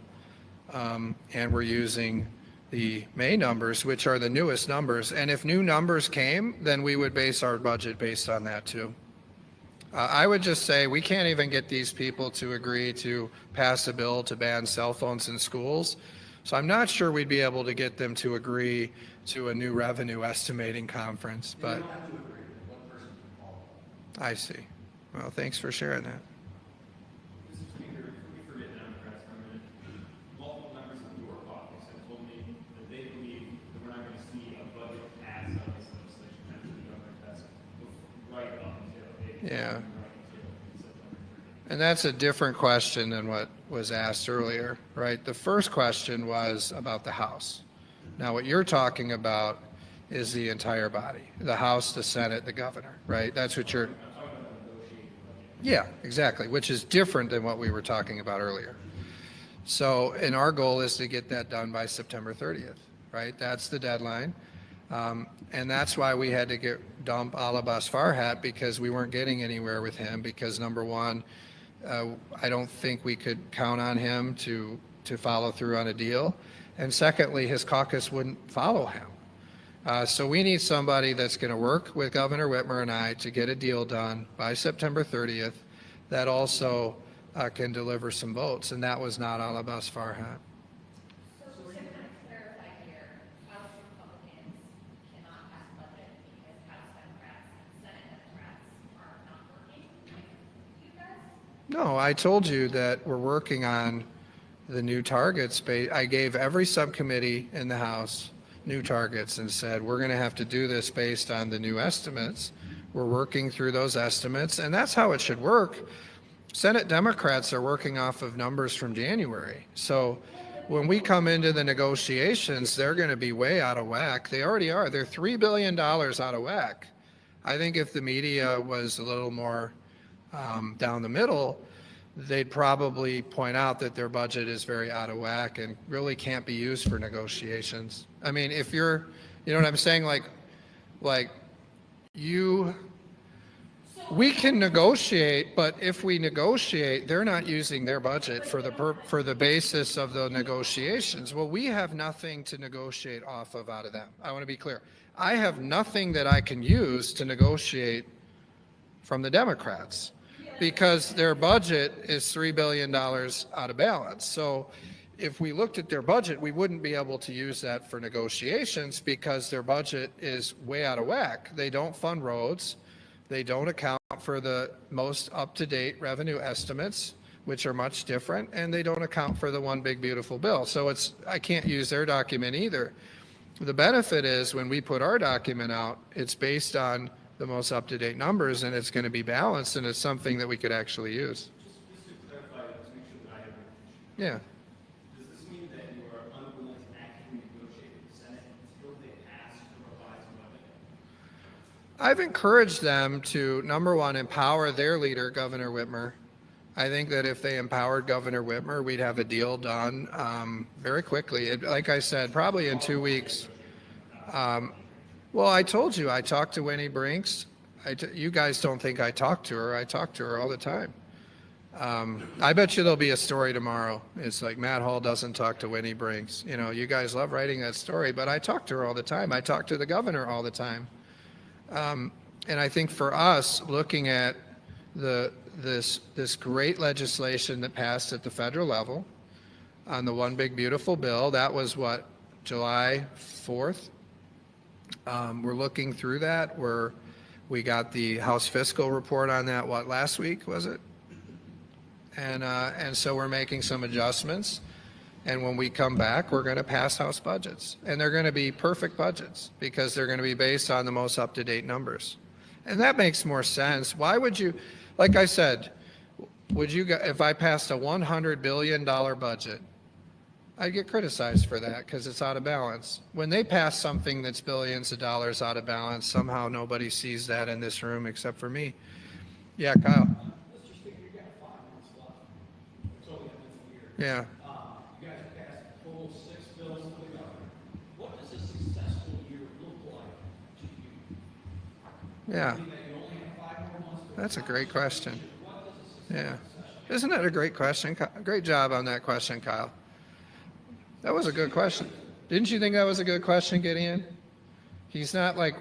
And we're using the May numbers, which are the newest numbers. And if new numbers came, then we would base our budget based on that too. I would just say we can't even get these people to agree to pass a bill to ban cell phones in schools. So I'm not sure we'd be able to get them to agree to a new revenue estimating conference, They but don't have to agree, one person can call. I see. Well, thanks for sharing that. Mr. Speaker, if we forget Democrats for a minute, multiple members of your caucus have told me that they believe that we're not going to see a budget passed on this legislation after the governor passes right up until Yeah. right until September 30th. And that's a different question than what was asked earlier, right? The first question was about the House. Now, what you're talking about is the entire body, the House, the Senate, the governor, right? That's what you're, yeah, exactly, which is different than what we were talking about earlier. So, and our goal is to get that done by September 30th, right? That's the deadline. And that's why we had to dump Alabas Farhat, because we weren't getting anywhere with him, because number one, I don't think we could count on him to follow through on a deal. And secondly, his caucus wouldn't follow him. So we need somebody that's going to work with Governor Whitmer and I to get a deal done by September 30th that also can deliver some votes. And that was not Alabas Farhat. So to kind of clarify here, House Republicans cannot pass a budget because House Democrats and Senate Democrats are not working with you guys? No, I told you that we're working on the new targets. I gave every subcommittee in the House new targets and said, we're going to have to do this based on the new estimates. We're working through those estimates, and that's how it should work. Senate Democrats are working off of numbers from January. So when we come into the negotiations, they're going to be way out of whack. They already are. They're $3 billion out of whack. I think if the media was a little more down the middle, they'd probably point out that their budget is very out of whack and really can't be used for negotiations. I mean, if you're, you know what I'm saying? We can negotiate, but if we negotiate, they're not using their budget for the basis of the negotiations. Well, we have nothing to negotiate off of out of them. I want to be clear. I have nothing that I can use to negotiate from the Democrats, because their budget is $3 billion out of balance. So if we looked at their budget, we wouldn't be able to use that for negotiations because their budget is way out of whack. They don't fund roads. They don't account for the most up-to-date revenue estimates, which are much different, and they don't account for the one big beautiful bill. So I can't use their document either. The benefit is when we put our document out, it's based on the most up-to-date numbers, and it's going to be balanced, and it's something that we could actually use. Just to clarify, to make sure that I have it. Yeah. Does this mean that you are unwilling to actively negotiate with the Senate until they pass the revised budget? I've encouraged them to, number one, empower their leader, Governor Whitmer. I think that if they empowered Governor Whitmer, we'd have a deal done very quickly. Like I said, probably in 2 weeks. Well, I told you, I talked to Winnie Brinks. You guys don't think I talk to her. I talk to her all the time. I bet you there'll be a story tomorrow. It's like Matt Hall doesn't talk to Winnie Brinks. You know, you guys love writing that story, but I talk to her all the time. I talk to the governor all the time. And I think for us, looking at this great legislation that passed at the federal level on the One Big Beautiful Bill, that was what, July 4th? We're looking through that. We got the House fiscal report on that, what, last week, was it? And so we're making some adjustments. And when we come back, we're going to pass House budgets. And they're going to be perfect budgets because they're going to be based on the most up-to-date numbers. And that makes more sense. Why would you, like I said, if I passed a $100 billion budget, I'd get criticized for that because it's out of balance. When they pass something that's billions of dollars out of balance, somehow nobody sees that in this room except for me. Yeah, Kyle. Mr. Speaker, you got 5 months left. It's only been a year. Yeah. You guys have passed a total 6 bills to the governor. What does a successful year look like to you? Yeah. Meaning that you only have 5 more months to That's a great question. what does a successful Yeah. Isn't that a great question? Great job on that question, Kyle. That was a good question. Didn't you think that was a good question, Gideon? He's not like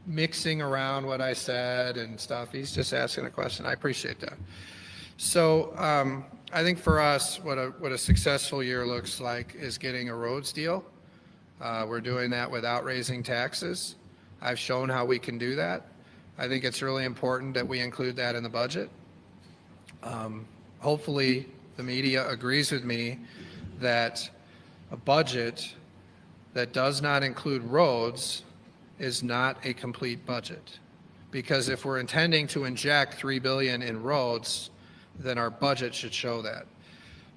mixing around what I said and stuff. He's just asking a question. I appreciate that. So I think for us, what a successful year looks like is getting a roads deal. We're doing that without raising taxes. I've shown how we can do that. I think it's really important that we include that in the budget. Hopefully, the media agrees with me that a budget that does not include roads is not a complete budget. Because if we're intending to inject $3 billion in roads, then our budget should show that.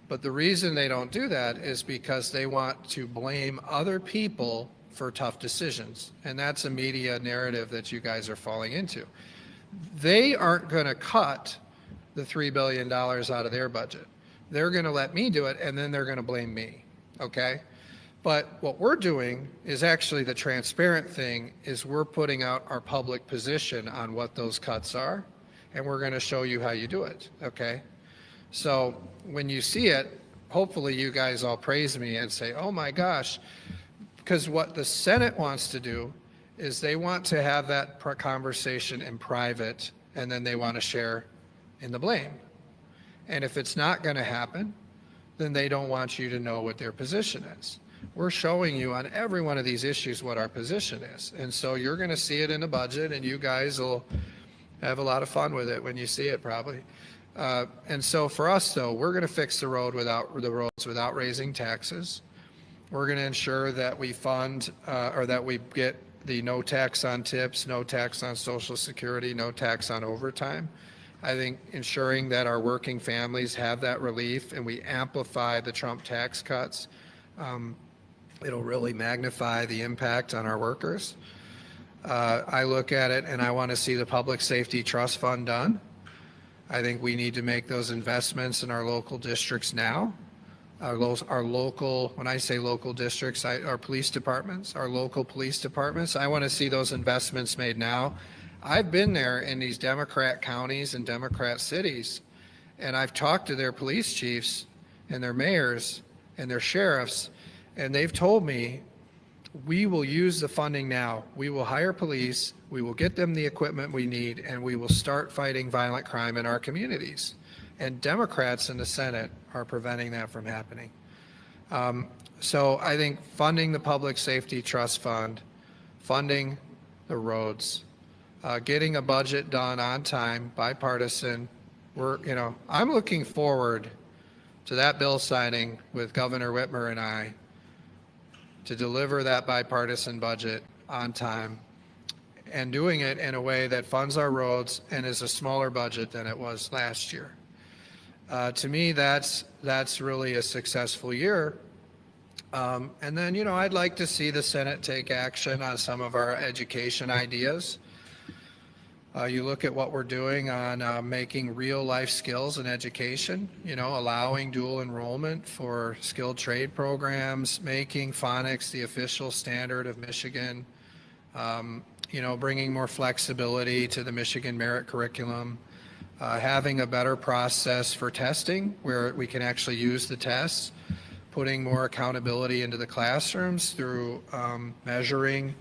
But the reason they don't do that is because they want to blame other people for tough decisions. And that's a media narrative that you guys are falling into. They aren't going to cut the $3 billion out of their budget. They're going to let me do it, and then they're going to blame me, okay? But what we're doing is actually the transparent thing is we're putting out our public position on what those cuts are, and we're going to show you how you do it, okay? So when you see it, hopefully you guys all praise me and say, oh my gosh, because what the Senate wants to do is they want to have that conversation in private, and then they want to share in the blame. And if it's not going to happen, then they don't want you to know what their position is. We're showing you on every one of these issues what our position is. And so you're going to see it in the budget, and you guys will have a lot of fun with it when you see it probably. And so for us, though, we're going to fix the roads without raising taxes. We're going to ensure that we fund or that we get the no tax on tips, no tax on Social Security, no tax on overtime. I think ensuring that our working families have that relief and we amplify the Trump tax cuts, it'll really magnify the impact on our workers. I look at it and I want to see the Public Safety Trust Fund done. I think we need to make those investments in our local districts now. Our local, when I say local districts, our police departments, our local police departments, I want to see those investments made now. I've been there in these Democrat counties and Democrat cities, and I've talked to their police chiefs and their mayors and their sheriffs, and they've told me, we will use the funding now. We will hire police, we will get them the equipment we need, and we will start fighting violent crime in our communities. And Democrats in the Senate are preventing that from happening. So I think funding the Public Safety Trust Fund, funding the roads, getting a budget done on time, bipartisan. I'm looking forward to that bill signing with Governor Whitmer and I to deliver that bipartisan budget on time and doing it in a way that funds our roads and is a smaller budget than it was last year. To me, that's really a successful year. And then, I'd like to see the Senate take action on some of our education ideas. You look at what we're doing on making real life skills in education, allowing dual enrollment for skilled trade programs, making phonics the official standard of Michigan, bringing more flexibility to the Michigan merit curriculum, having a better process for testing where we can actually use the tests, putting more accountability into the classrooms through measuring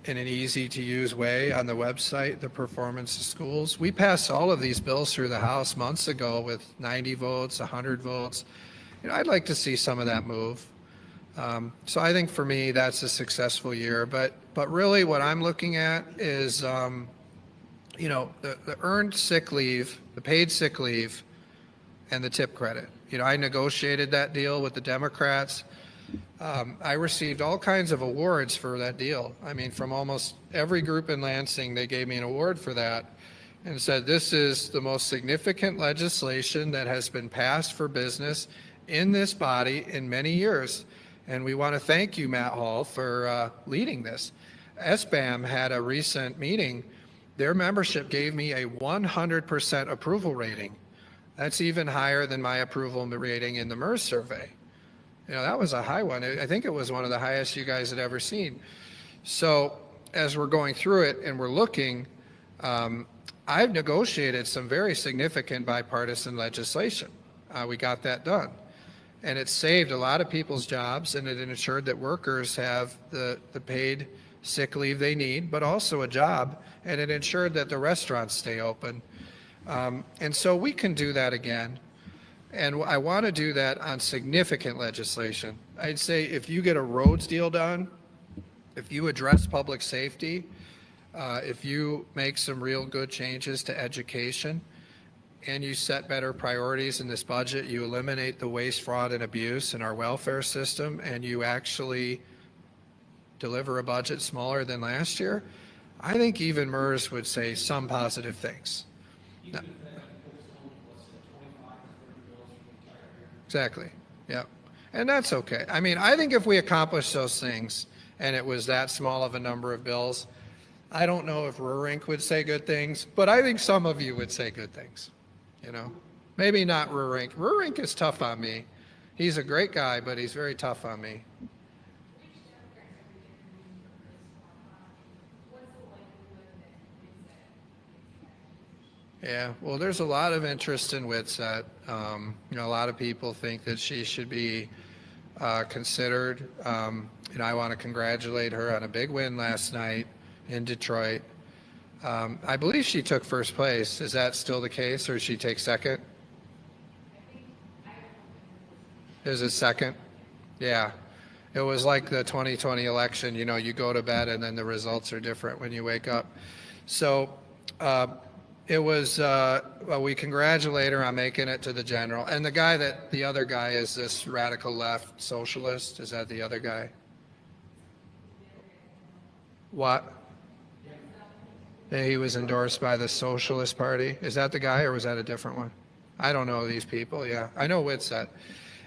in an easy-to-use way on the website, the performance of schools. We passed all of these bills through the House months ago with 90 votes, 100 votes. I'd like to see some of that move. So I think for me, that's a successful year. But really what I'm looking at is, the earned sick leave, the paid sick leave, and the tip credit. I negotiated that deal with the Democrats. I received all kinds of awards for that deal. From almost every group in Lansing, they gave me an award for that and said, this is the most significant legislation that has been passed for business in this body in many years. And we want to thank you, Matt Hall, for leading this. SBAM had a recent meeting. Their membership gave me a 100% approval rating. That's even higher than my approval rating in the MERS survey. That was a high one. I think it was one of the highest you guys had ever seen. So as we're going through it and we're looking, I've negotiated some very significant bipartisan legislation. We got that done. And it saved a lot of people's jobs, and it ensured that workers have the paid sick leave they need, but also a job, and it ensured that the restaurants stay open. And so we can do that again. And I want to do that on significant legislation. I'd say if you get a roads deal done, if you address public safety, if you make some real good changes to education, and you set better priorities in this budget, you eliminate the waste, fraud, and abuse in our welfare system, and you actually deliver a budget smaller than last year, I think even MERS would say some positive things. Even if that goes home, let's say 25 or 30 bills for the entire year. Exactly, yeah. And that's okay. I mean, I think if we accomplish those things and it was that small of a number of bills, I don't know if Rurink would say good things, but I think some of you would say good things, you know? Maybe not Rurink. Rurink is tough on me. He's a great guy, but he's very tough on me. Yeah, well, there's a lot of interest in Witsett. You know, a lot of people think that she should be considered. You know, I want to congratulate her on a big win last night in Detroit. I believe she took first place. Is that still the case, or did she take second? Is it second? Yeah. It was like the 2020 election. You know, you go to bed and then the results are different when you wake up. So it was, well, we congratulate her on making it to the general. And the other guy is this radical left socialist. Is that the other guy? What? Yeah, he was endorsed by the Socialist Party. Is that the guy, or was that a different one? I don't know these people. Yeah, I know Witsett.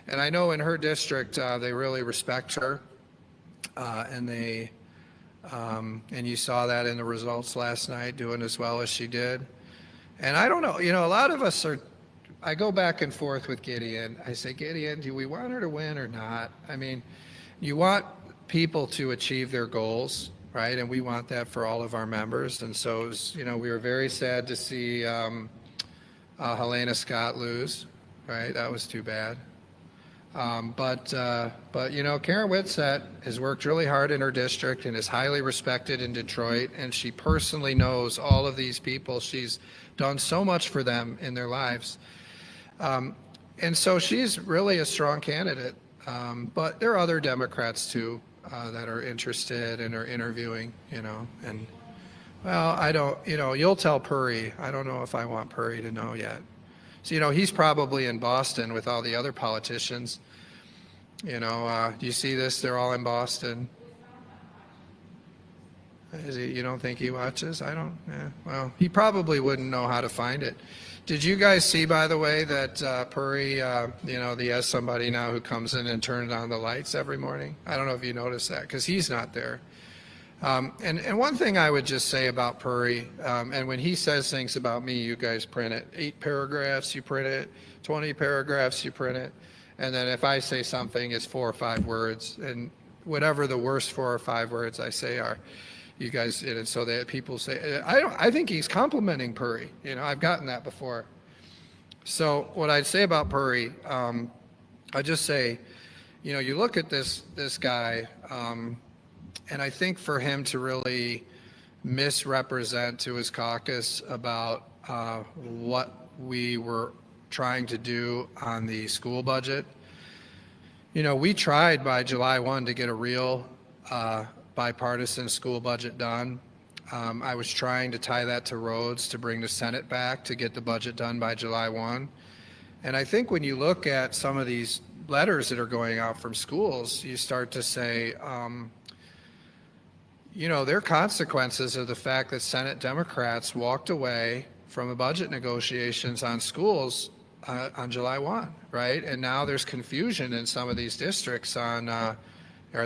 And I know in her district, they really respect her. And you saw that in the results last night, doing as well as she did. And I don't know, you know, a lot of us I go back and forth with Gideon. I say, Gideon, do we want her to win or not? I mean, you want people to achieve their goals, right? And we want that for all of our members. And so, it was, you know, we were very sad to see Helena Scott lose, right? That was too bad. But you know, Karen Witsett has worked really hard in her district and is highly respected in Detroit, and she personally knows all of these people. She's done so much for them in their lives. And so she's really a strong candidate. But there are other Democrats too that are interested and are interviewing, you know, and well, I don't, you know, you'll tell Puri. I don't know if I want Puri to know yet. So, you know, he's probably in Boston with all the other politicians. You know, do you see this? They're all in Boston. Is he, you don't think he watches? I don't, yeah. Well, he probably wouldn't know how to find it. Did you guys see, by the way, that Puri, you know, he has somebody now who comes in and turns on the lights every morning? I don't know if you noticed that, because he's not there. And one thing I would just say about Puri, and when he says things about me, you guys print it. 8 paragraphs, you print it. 20 paragraphs, you print it. And then if I say something, it's 4 or 5 words. And whatever the worst 4 or 5 words I say are, you guys, and so that people say, I think he's complimenting Puri. You know, I've gotten that before. So what I'd say about Puri, I just say, you know, you look at this guy, and I think for him to really misrepresent to his caucus about what we were trying to do on the school budget, you know, we tried by July 1 to get a real bipartisan school budget done. I was trying to tie that to roads to bring the Senate back to get the budget done by July 1. And I think when you look at some of these letters that are going out from schools, you start to say, you know, there are consequences of the fact that Senate Democrats walked away from the budget negotiations on schools on July 1, right? And now there's confusion in some of these districts on, are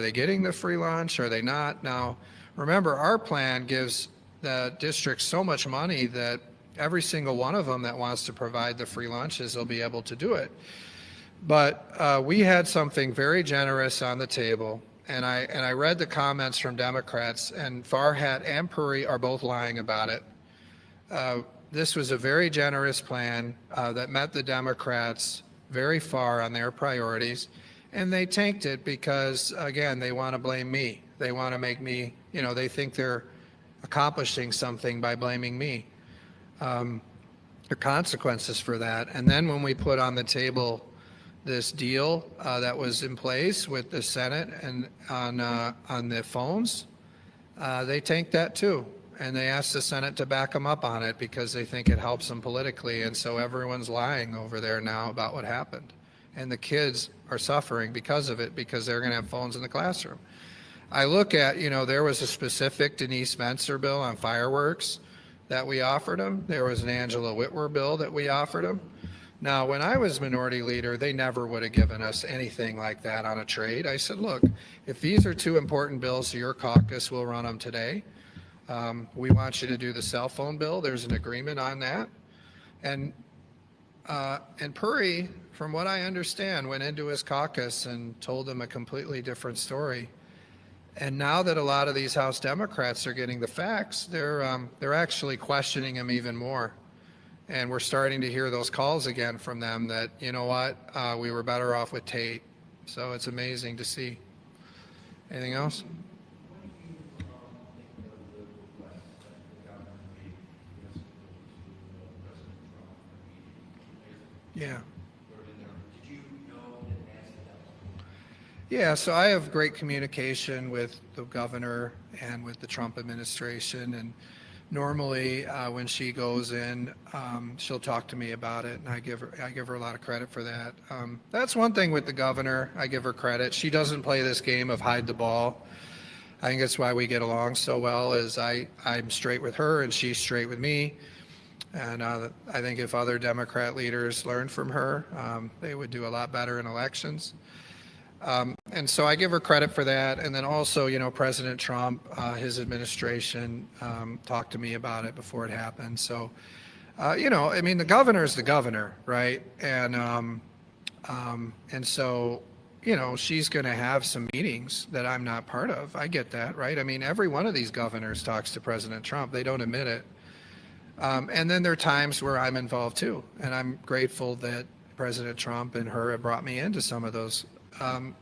they getting the free lunch? Are they not? Now, remember, our plan gives the districts so much money that every single one of them that wants to provide the free lunches will be able to do it. But we had something very generous on the table. And I read the comments from Democrats, and Farhat and Puri are both lying about it. This was a very generous plan that met the Democrats very far on their priorities, and they tanked it because, again, they want to blame me. They want to make me, they think they're accomplishing something by blaming me. There are consequences for that. And then when we put on the table this deal that was in place with the Senate and on the phones, they tanked that too. And they asked the Senate to back them up on it because they think it helps them politically. And so everyone's lying over there now about what happened. And the kids are suffering because of it, because they're going to have phones in the classroom. I look at, there was a specific Denise Spencer bill on fireworks that we offered them. There was an Angela Whitwer bill that we offered them. Now, when I was minority leader, they never would have given us anything like that on a trade. I said, look, if these are two important bills to your caucus, we'll run them today. We want you to do the cell phone bill. There's an agreement on that. And Puri, from what I understand, went into his caucus and told them a completely different story. And now that a lot of these House Democrats are getting the facts, they're actually questioning him even more. And we're starting to hear those calls again from them that, you know what, we were better off with Tate. So it's amazing to see. Anything else? Yeah. Yeah, so I have great communication with the governor and with the Trump administration, and normally when she goes in, she'll talk to me about it, and I give her a lot of credit for that. That's one thing with the governor. I give her credit. She doesn't play this game of hide the ball. I think that's why we get along so well. Is I'm straight with her and she's straight with me. And I think if other Democrat leaders learned from her, they would do a lot better in elections. And so I give her credit for that. And then also, President Trump, his administration talked to me about it before it happened. So, the governor's the governor, right? And so, she's going to have some meetings that I'm not part of. I get that, right? Every one of these governors talks to President Trump. They don't admit it. And then there are times where I'm involved too. And I'm grateful that President Trump and her have brought me into some of those. And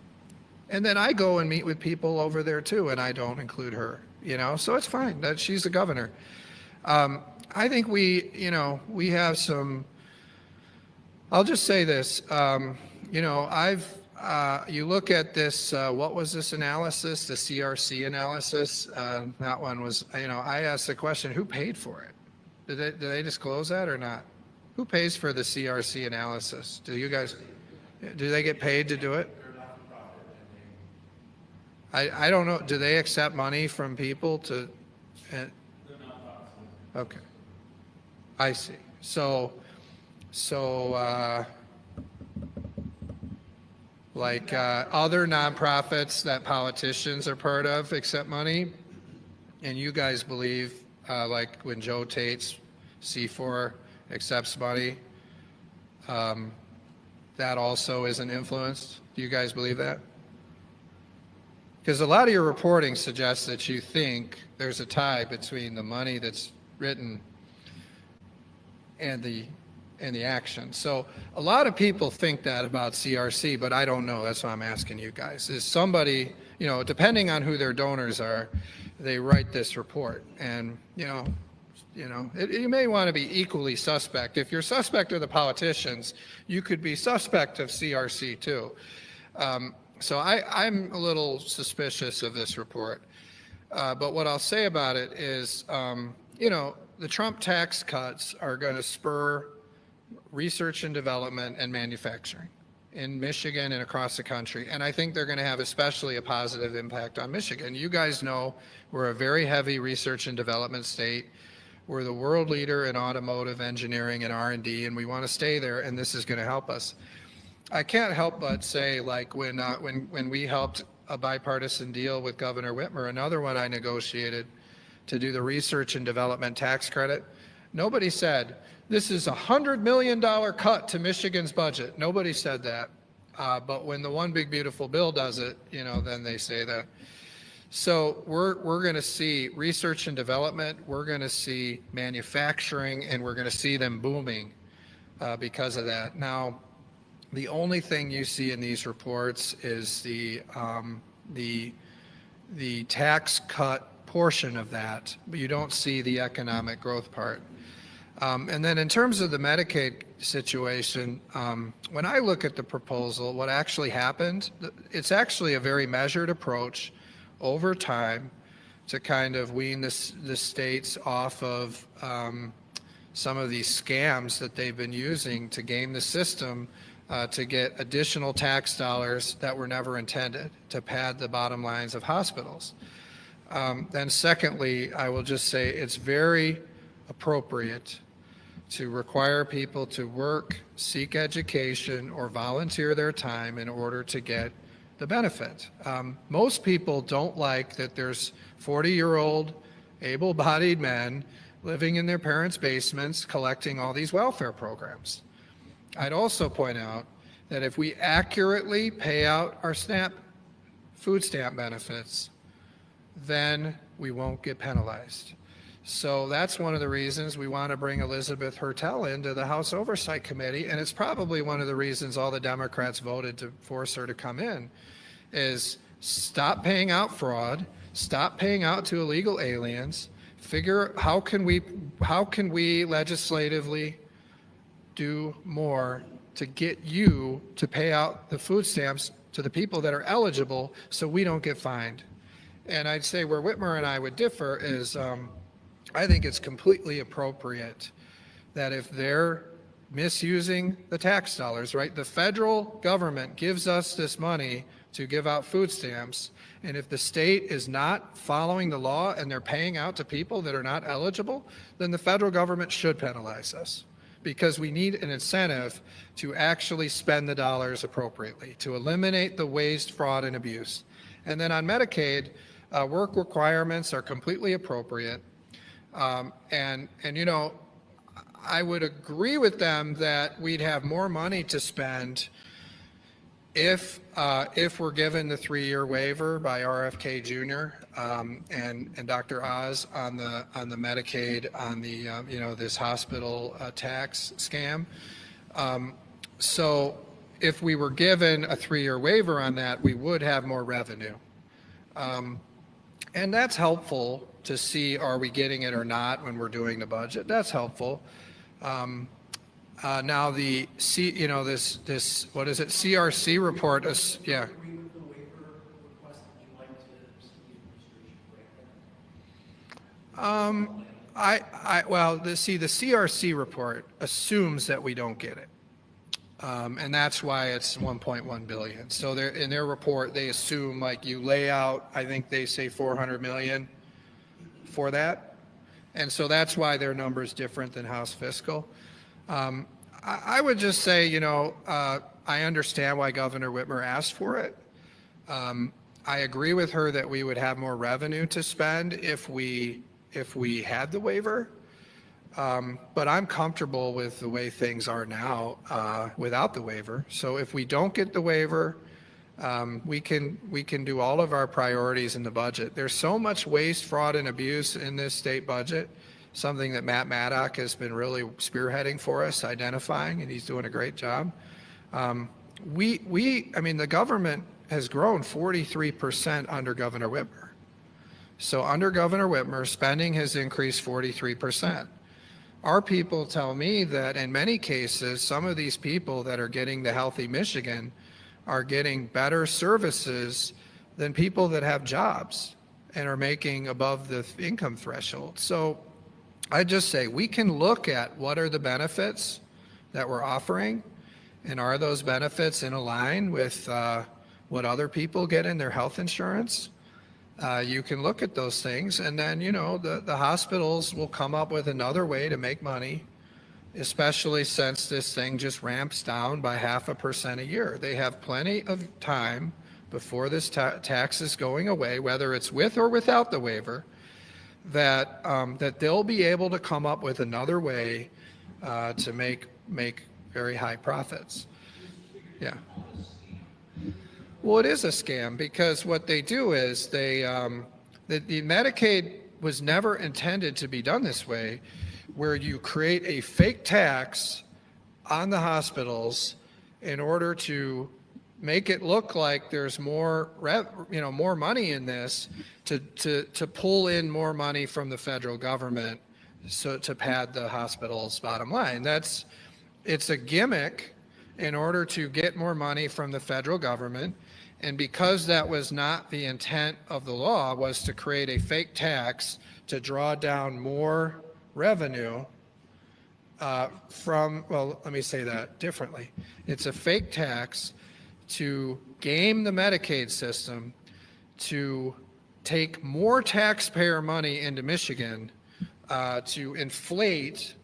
then I go and meet with people over there too, and I don't include her, so it's fine that she's the governor. I think we have some, I'll just say this, you look at this, what was this analysis, the CRC analysis, that one was, I asked the question, who paid for it? Did they disclose that or not? Who pays for the CRC analysis? Do they get paid to do it? I don't know. Do they accept money from people to? Okay. I see. So other nonprofits that politicians are part of accept money, and you guys believe like when Joe Tate's C4 accepts money, that also isn't influenced? Do you guys believe that? Because a lot of your reporting suggests that you think there's a tie between the money that's written and the action. So a lot of people think that about CRC, but I don't know. That's why I'm asking you guys. Is somebody, depending on who their donors are, they write this report, and you may want to be equally suspect. If you're suspect of the politicians, you could be suspect of CRC too. So I'm a little suspicious of this report. But what I'll say about it is, the Trump tax cuts are going to spur research and development and manufacturing in Michigan and across the country. And I think they're going to have especially a positive impact on Michigan. You guys know we're a very heavy research and development state. We're the world leader in automotive engineering and R&D, and we want to stay there, and this is going to help us. I can't help but say, like when we helped a bipartisan deal with Governor Whitmer, another one I negotiated to do the research and development tax credit, nobody said, this is $100 million cut to Michigan's budget. Nobody said that. But when the one big beautiful bill does it, then they say that. So we're going to see research and development, we're going to see manufacturing, and we're going to see them booming because of that. Now, the only thing you see in these reports is the the tax cut portion of that, but you don't see the economic growth part. And then in terms of the Medicaid situation, when I look at the proposal, what actually happened, it's actually a very measured approach over time to kind of wean the states off of some of these scams that they've been using to game the system to get additional tax dollars that were never intended to pad the bottom lines of hospitals. Then secondly, I will just say it's very appropriate to require people to work, seek education, or volunteer their time in order to get the benefit. Most people don't like that there's 40-year-old able-bodied men living in their parents' basements collecting all these welfare programs. I'd also point out that if we accurately pay out our food stamp benefits, then we won't get penalized. So that's one of the reasons we want to bring Elizabeth Hertel into the House Oversight Committee, and it's probably one of the reasons all the Democrats voted to force her to come in, is stop paying out fraud, stop paying out to illegal aliens, figure how can we legislatively do more to get you to pay out the food stamps to the people that are eligible so we don't get fined. And I'd say where Whitmer and I would differ is I think it's completely appropriate that if they're misusing the tax dollars, right? The federal government gives us this money to give out food stamps, and if the state is not following the law and they're paying out to people that are not eligible, then the federal government should penalize us, because we need an incentive to actually spend the dollars appropriately, to eliminate the waste, fraud, and abuse. And then on Medicaid, work requirements are completely appropriate. And you know, I would agree with them that we'd have more money to spend if we're given the 3-year waiver by RFK Jr. And Dr. Oz on the Medicaid, on the you know, this hospital tax scam. So if we were given a 3-year waiver on that, we would have more revenue. And that's helpful to see, are we getting it or not when we're doing the budget? That's helpful. Now the you know, this what is it, CRC report is, yeah. Agree with the waiver request? Would you like to see the administration break that? Well, the CRC report assumes that we don't get it. And that's why it's 1.1 billion. So in their report, they assume, like, you lay out, I think they say 400 million for that. And so that's why their number is different than House Fiscal. I would just say, you know, I understand why Governor Whitmer asked for it. I agree with her that we would have more revenue to spend if we had the waiver. But I'm comfortable with the way things are now without the waiver. So if we don't get the waiver, we can do all of our priorities in the budget. There's so much waste, fraud, and abuse in this state budget, something that Matt Maddock has been really spearheading for us, identifying, and he's doing a great job. I mean, the government has grown 43% under Governor Whitmer. So under Governor Whitmer, spending has increased 43%. Our people tell me that in many cases, some of these people that are getting the Healthy Michigan are getting better services than people that have jobs and are making above the income threshold. So I just say we can look at what are the benefits that we're offering, and are those benefits in line with what other people get in their health insurance. You can look at those things, and then, you know, the hospitals will come up with another way to make money, especially since this thing just ramps down by 0.5% a year. They have plenty of time before this tax is going away, whether it's with or without the waiver, that they'll be able to come up with another way to make very high profits. Yeah. Well, it is a scam, because what they do is the Medicaid was never intended to be done this way, where you create a fake tax on the hospitals in order to make it look like there's more more money in this to pull in more money from the federal government, so to pad the hospital's bottom line. It's a gimmick in order to get more money from the federal government. And because that was not the intent of the law, was to create a fake tax to draw down more revenue well, let me say that differently. It's a fake tax to game the Medicaid system, to take more taxpayer money into Michigan, to inflate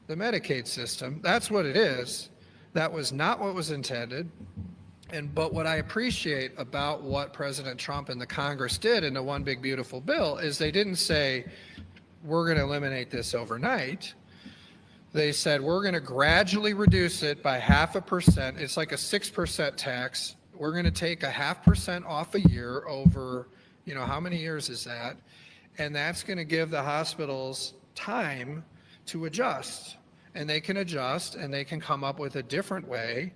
the Medicaid system. That's what it is. That was not what was intended. But what I appreciate about what President Trump and the Congress did in the One Big Beautiful Bill is they didn't say, we're going to eliminate this overnight. They said, we're going to gradually reduce it by 0.5%. It's like a 6% tax. We're going to take 0.5% off a year over, how many years is that? And that's going to give the hospitals time to adjust. And they can adjust and they can come up with a different way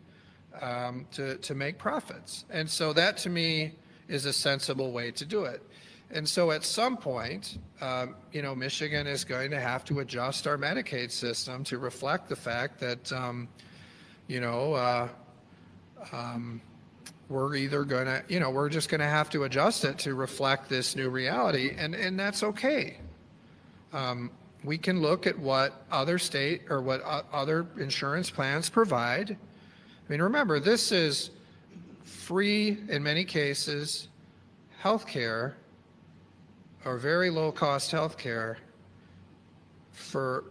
to make profits. And so that to me is a sensible way to do it. And so at some point, Michigan is going to have to adjust our Medicaid system to reflect the fact that, we're either going to, we're just going to have to adjust it to reflect this new reality. And that's okay. We can look at what other state or what other insurance plans provide. I mean, remember, this is free, in many cases, health care or very low-cost health care for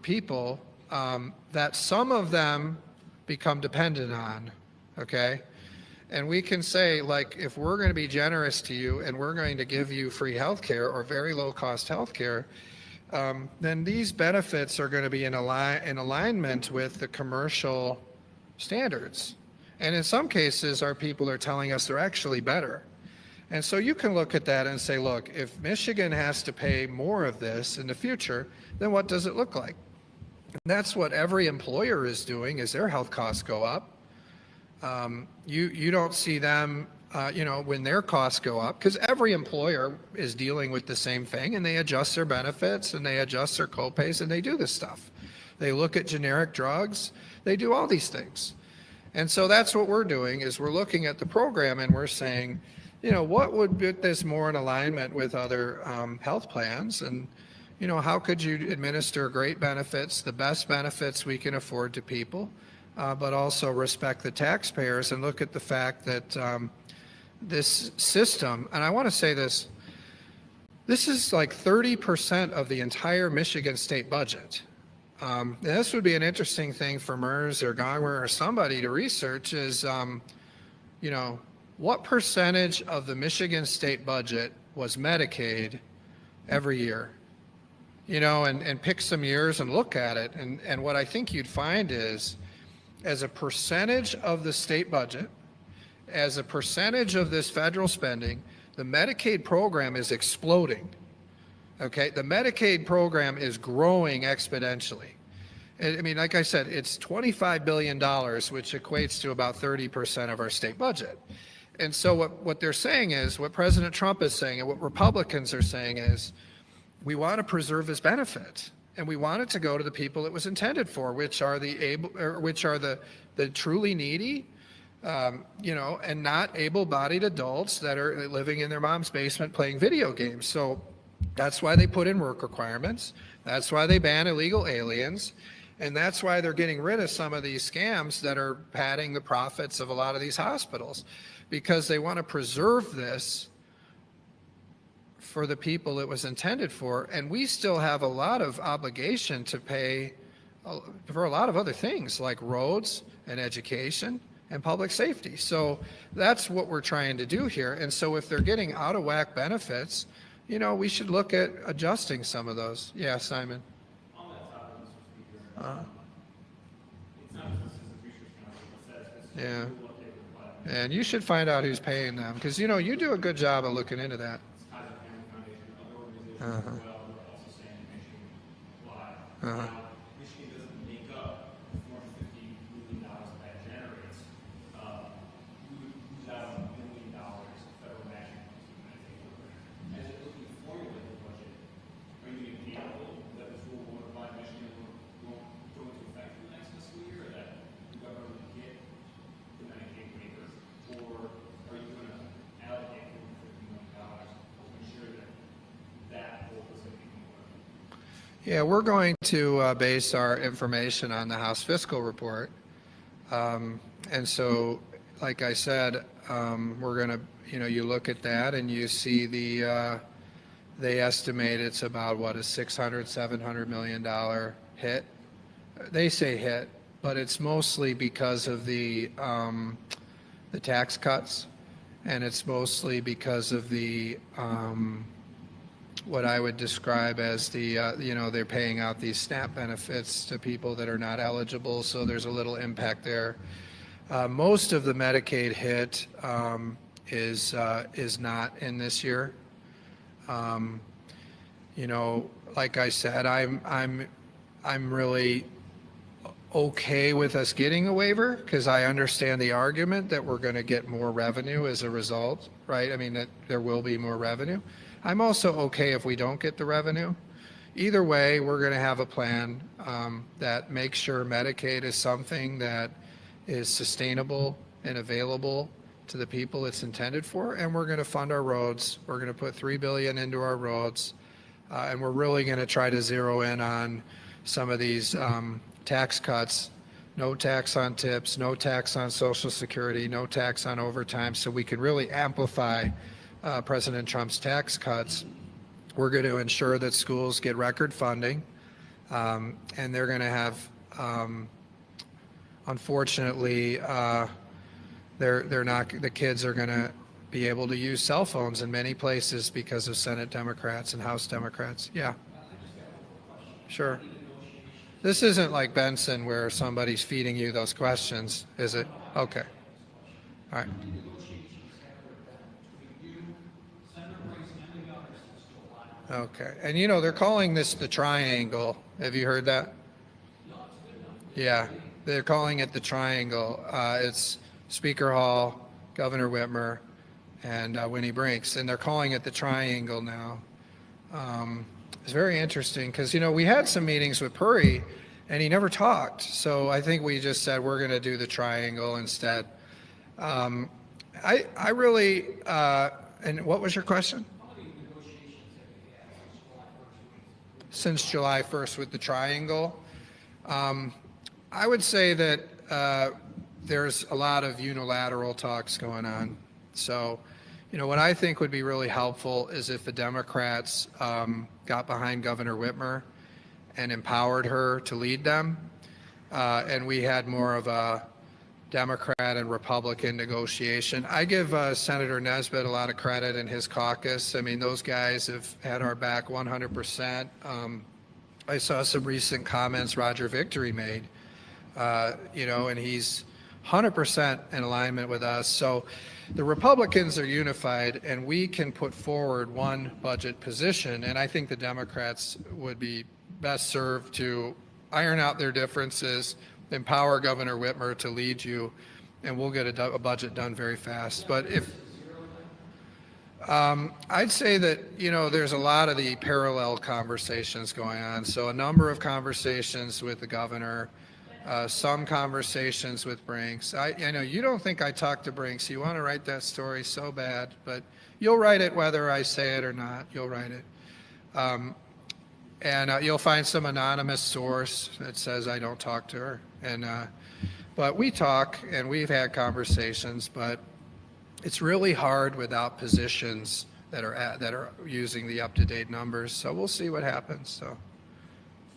people that some of them become dependent on, okay? And we can say, like, if we're going to be generous to you and we're going to give you free health care or very low-cost health care, then these benefits are going to be in alignment with the commercial standards. And in some cases, our people are telling us they're actually better. And so you can look at that and say, look, if Michigan has to pay more of this in the future, then what does it look like? And that's what every employer is doing, is their health costs go up. You don't see them, when their costs go up, because every employer is dealing with the same thing, and they adjust their benefits and they adjust their copays and they do this stuff. They look at generic drugs, they do all these things. And so that's what we're doing, is we're looking at the program and we're saying, what would put this more in alignment with other health plans? And, how could you administer great benefits, the best benefits we can afford to people, but also respect the taxpayers and look at the fact that this system, and I want to say this is like 30% of the entire Michigan state budget. And this would be an interesting thing for MERS or Gongwer or somebody to research is, what percentage of the Michigan state budget was Medicaid every year? And pick some years and look at it. And what I think you'd find is, as a percentage of the state budget, as a percentage of this federal spending, the Medicaid program is exploding. Okay, the Medicaid program is growing exponentially. I mean, like I said, it's $25 billion, which equates to about 30% of our state budget. And so what they're saying is, what President Trump is saying and what Republicans are saying is, we want to preserve this benefit, and we want it to go to the people it was intended for, which are the truly needy, and not able-bodied adults that are living in their mom's basement playing video games. So that's why they put in work requirements. That's why they ban illegal aliens. And that's why they're getting rid of some of these scams that are padding the profits of a lot of these hospitals, because they want to preserve this for the people it was intended for. And we still have a lot of obligation to pay for a lot of other things like roads and education and public safety. So that's what we're trying to do here. And so if they're getting out of whack benefits, we should look at adjusting some of those. Yeah, Simon. On that topic, Mr. Speaker, it's not just the Research Council that says this. Yeah. We'll look at it, but And you should find out who's paying them, because, you do a good job of looking into that. it's Kaiser Family Foundation, other organizations Uh-huh. as well, are also saying that Michigan why. Uh-huh. Now, Michigan doesn't make up $450 million that generates. Yeah, we're going to base our information on the House Fiscal Report. And so, like I said, we're going to, you look at that and you see they estimate it's about, what, a $600-700 million hit. They say hit, but it's mostly because of the tax cuts, and it's mostly because of the what I would describe as the, they're paying out these SNAP benefits to people that are not eligible, so there's a little impact there. Most of the Medicaid hit is not in this year. Like I said, I'm really okay with us getting a waiver because I understand the argument that we're going to get more revenue as a result, right? I mean, that there will be more revenue. I'm also okay if we don't get the revenue. Either way, we're going to have a plan that makes sure Medicaid is something that is sustainable and available to the people it's intended for, and we're going to fund our roads. We're going to put $3 billion into our roads, and we're really going to try to zero in on some of these tax cuts. No tax on tips, no tax on Social Security, no tax on overtime, so we can really amplify President Trump's tax cuts. We're going to ensure that schools get record funding, and they're going to have, unfortunately, they're not, the kids are going to be able to use cell phones in many places because of Senate Democrats and House Democrats. Yeah. Sure. This isn't like Benson where somebody's feeding you those questions, is it? Okay. All right. Okay. And they're calling this the triangle. Have you heard that? Yeah. They're calling it the triangle. It's Speaker Hall, Governor Whitmer, and Winnie Brinks. And they're calling it the triangle now. It's very interesting because, we had some meetings with Puri and he never talked. So I think we just said we're going to do the triangle instead. I really, and what was your question? Since July 1st with the triangle. I would say that there's a lot of unilateral talks going on. So, what I think would be really helpful is if the Democrats got behind Governor Whitmer and empowered her to lead them, and we had more of a Democrat and Republican negotiation. I give Senator Nesbitt a lot of credit in his caucus. I mean, those guys have had our back 100%. I saw some recent comments Roger Victory made, and he's 100% in alignment with us. So the Republicans are unified, and we can put forward one budget position, and I think the Democrats would be best served to iron out their differences, empower Governor Whitmer to lead you, and we'll get a budget done very fast. But if I'd say that, there's a lot of the parallel conversations going on. So a number of conversations with the governor, some conversations with Brinks. I know you don't think I talked to Brinks. You want to write that story so bad, but you'll write it whether I say it or not. You'll write it. And you'll find some anonymous source that says I don't talk to her. And but we talk and we've had conversations, but it's really hard without positions that are using the up-to-date numbers. So we'll see what happens. So.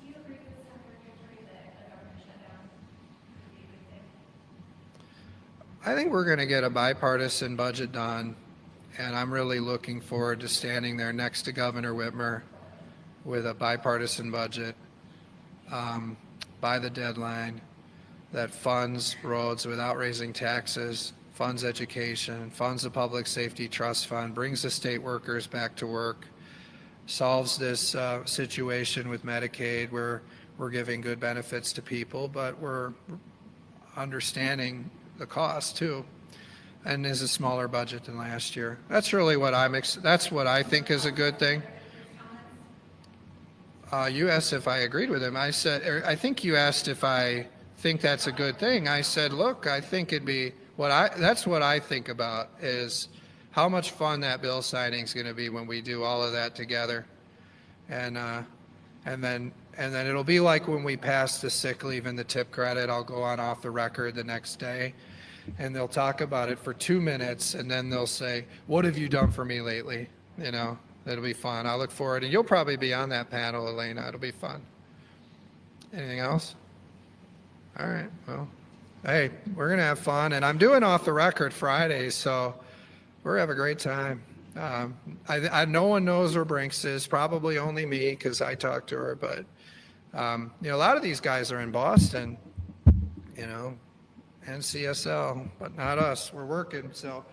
Do you agree with Senator Victory that a government shutdown would be a good thing? I think we're going to get a bipartisan budget done, and I'm really looking forward to standing there next to Governor Whitmer with a bipartisan budget by the deadline that funds roads without raising taxes, funds education, funds the public safety trust fund, brings the state workers back to work, solves this situation with Medicaid where we're giving good benefits to people, but we're understanding the cost too, and is a smaller budget than last year. That's really what that's what I think is a good thing. You asked if I agreed with him. I said, I think you asked if I think that's a good thing. I said, look, I think it'd be that's what I think about is how much fun that bill signing is going to be when we do all of that together. And And then it'll be like when we pass the sick leave and the tip credit, I'll go on off the record the next day and they'll talk about it for 2 minutes and then they'll say, what have you done for me lately? You know, that'll be fun. I look forward, and you'll probably be on that panel, Elena. It'll be fun. Anything else? All right, well, hey, we're going to have fun, and I'm doing off the record Fridays, so we're going to have a great time. No one knows where Brinks is, probably only me because I talked to her, but you know, a lot of these guys are in Boston, you know, NCSL, but not us. We're working, so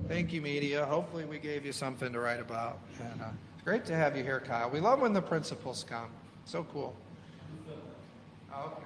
thank you, media. Hopefully we gave you something to write about. And great to have you here, Kyle. We love when the principals come. So cool. Okay.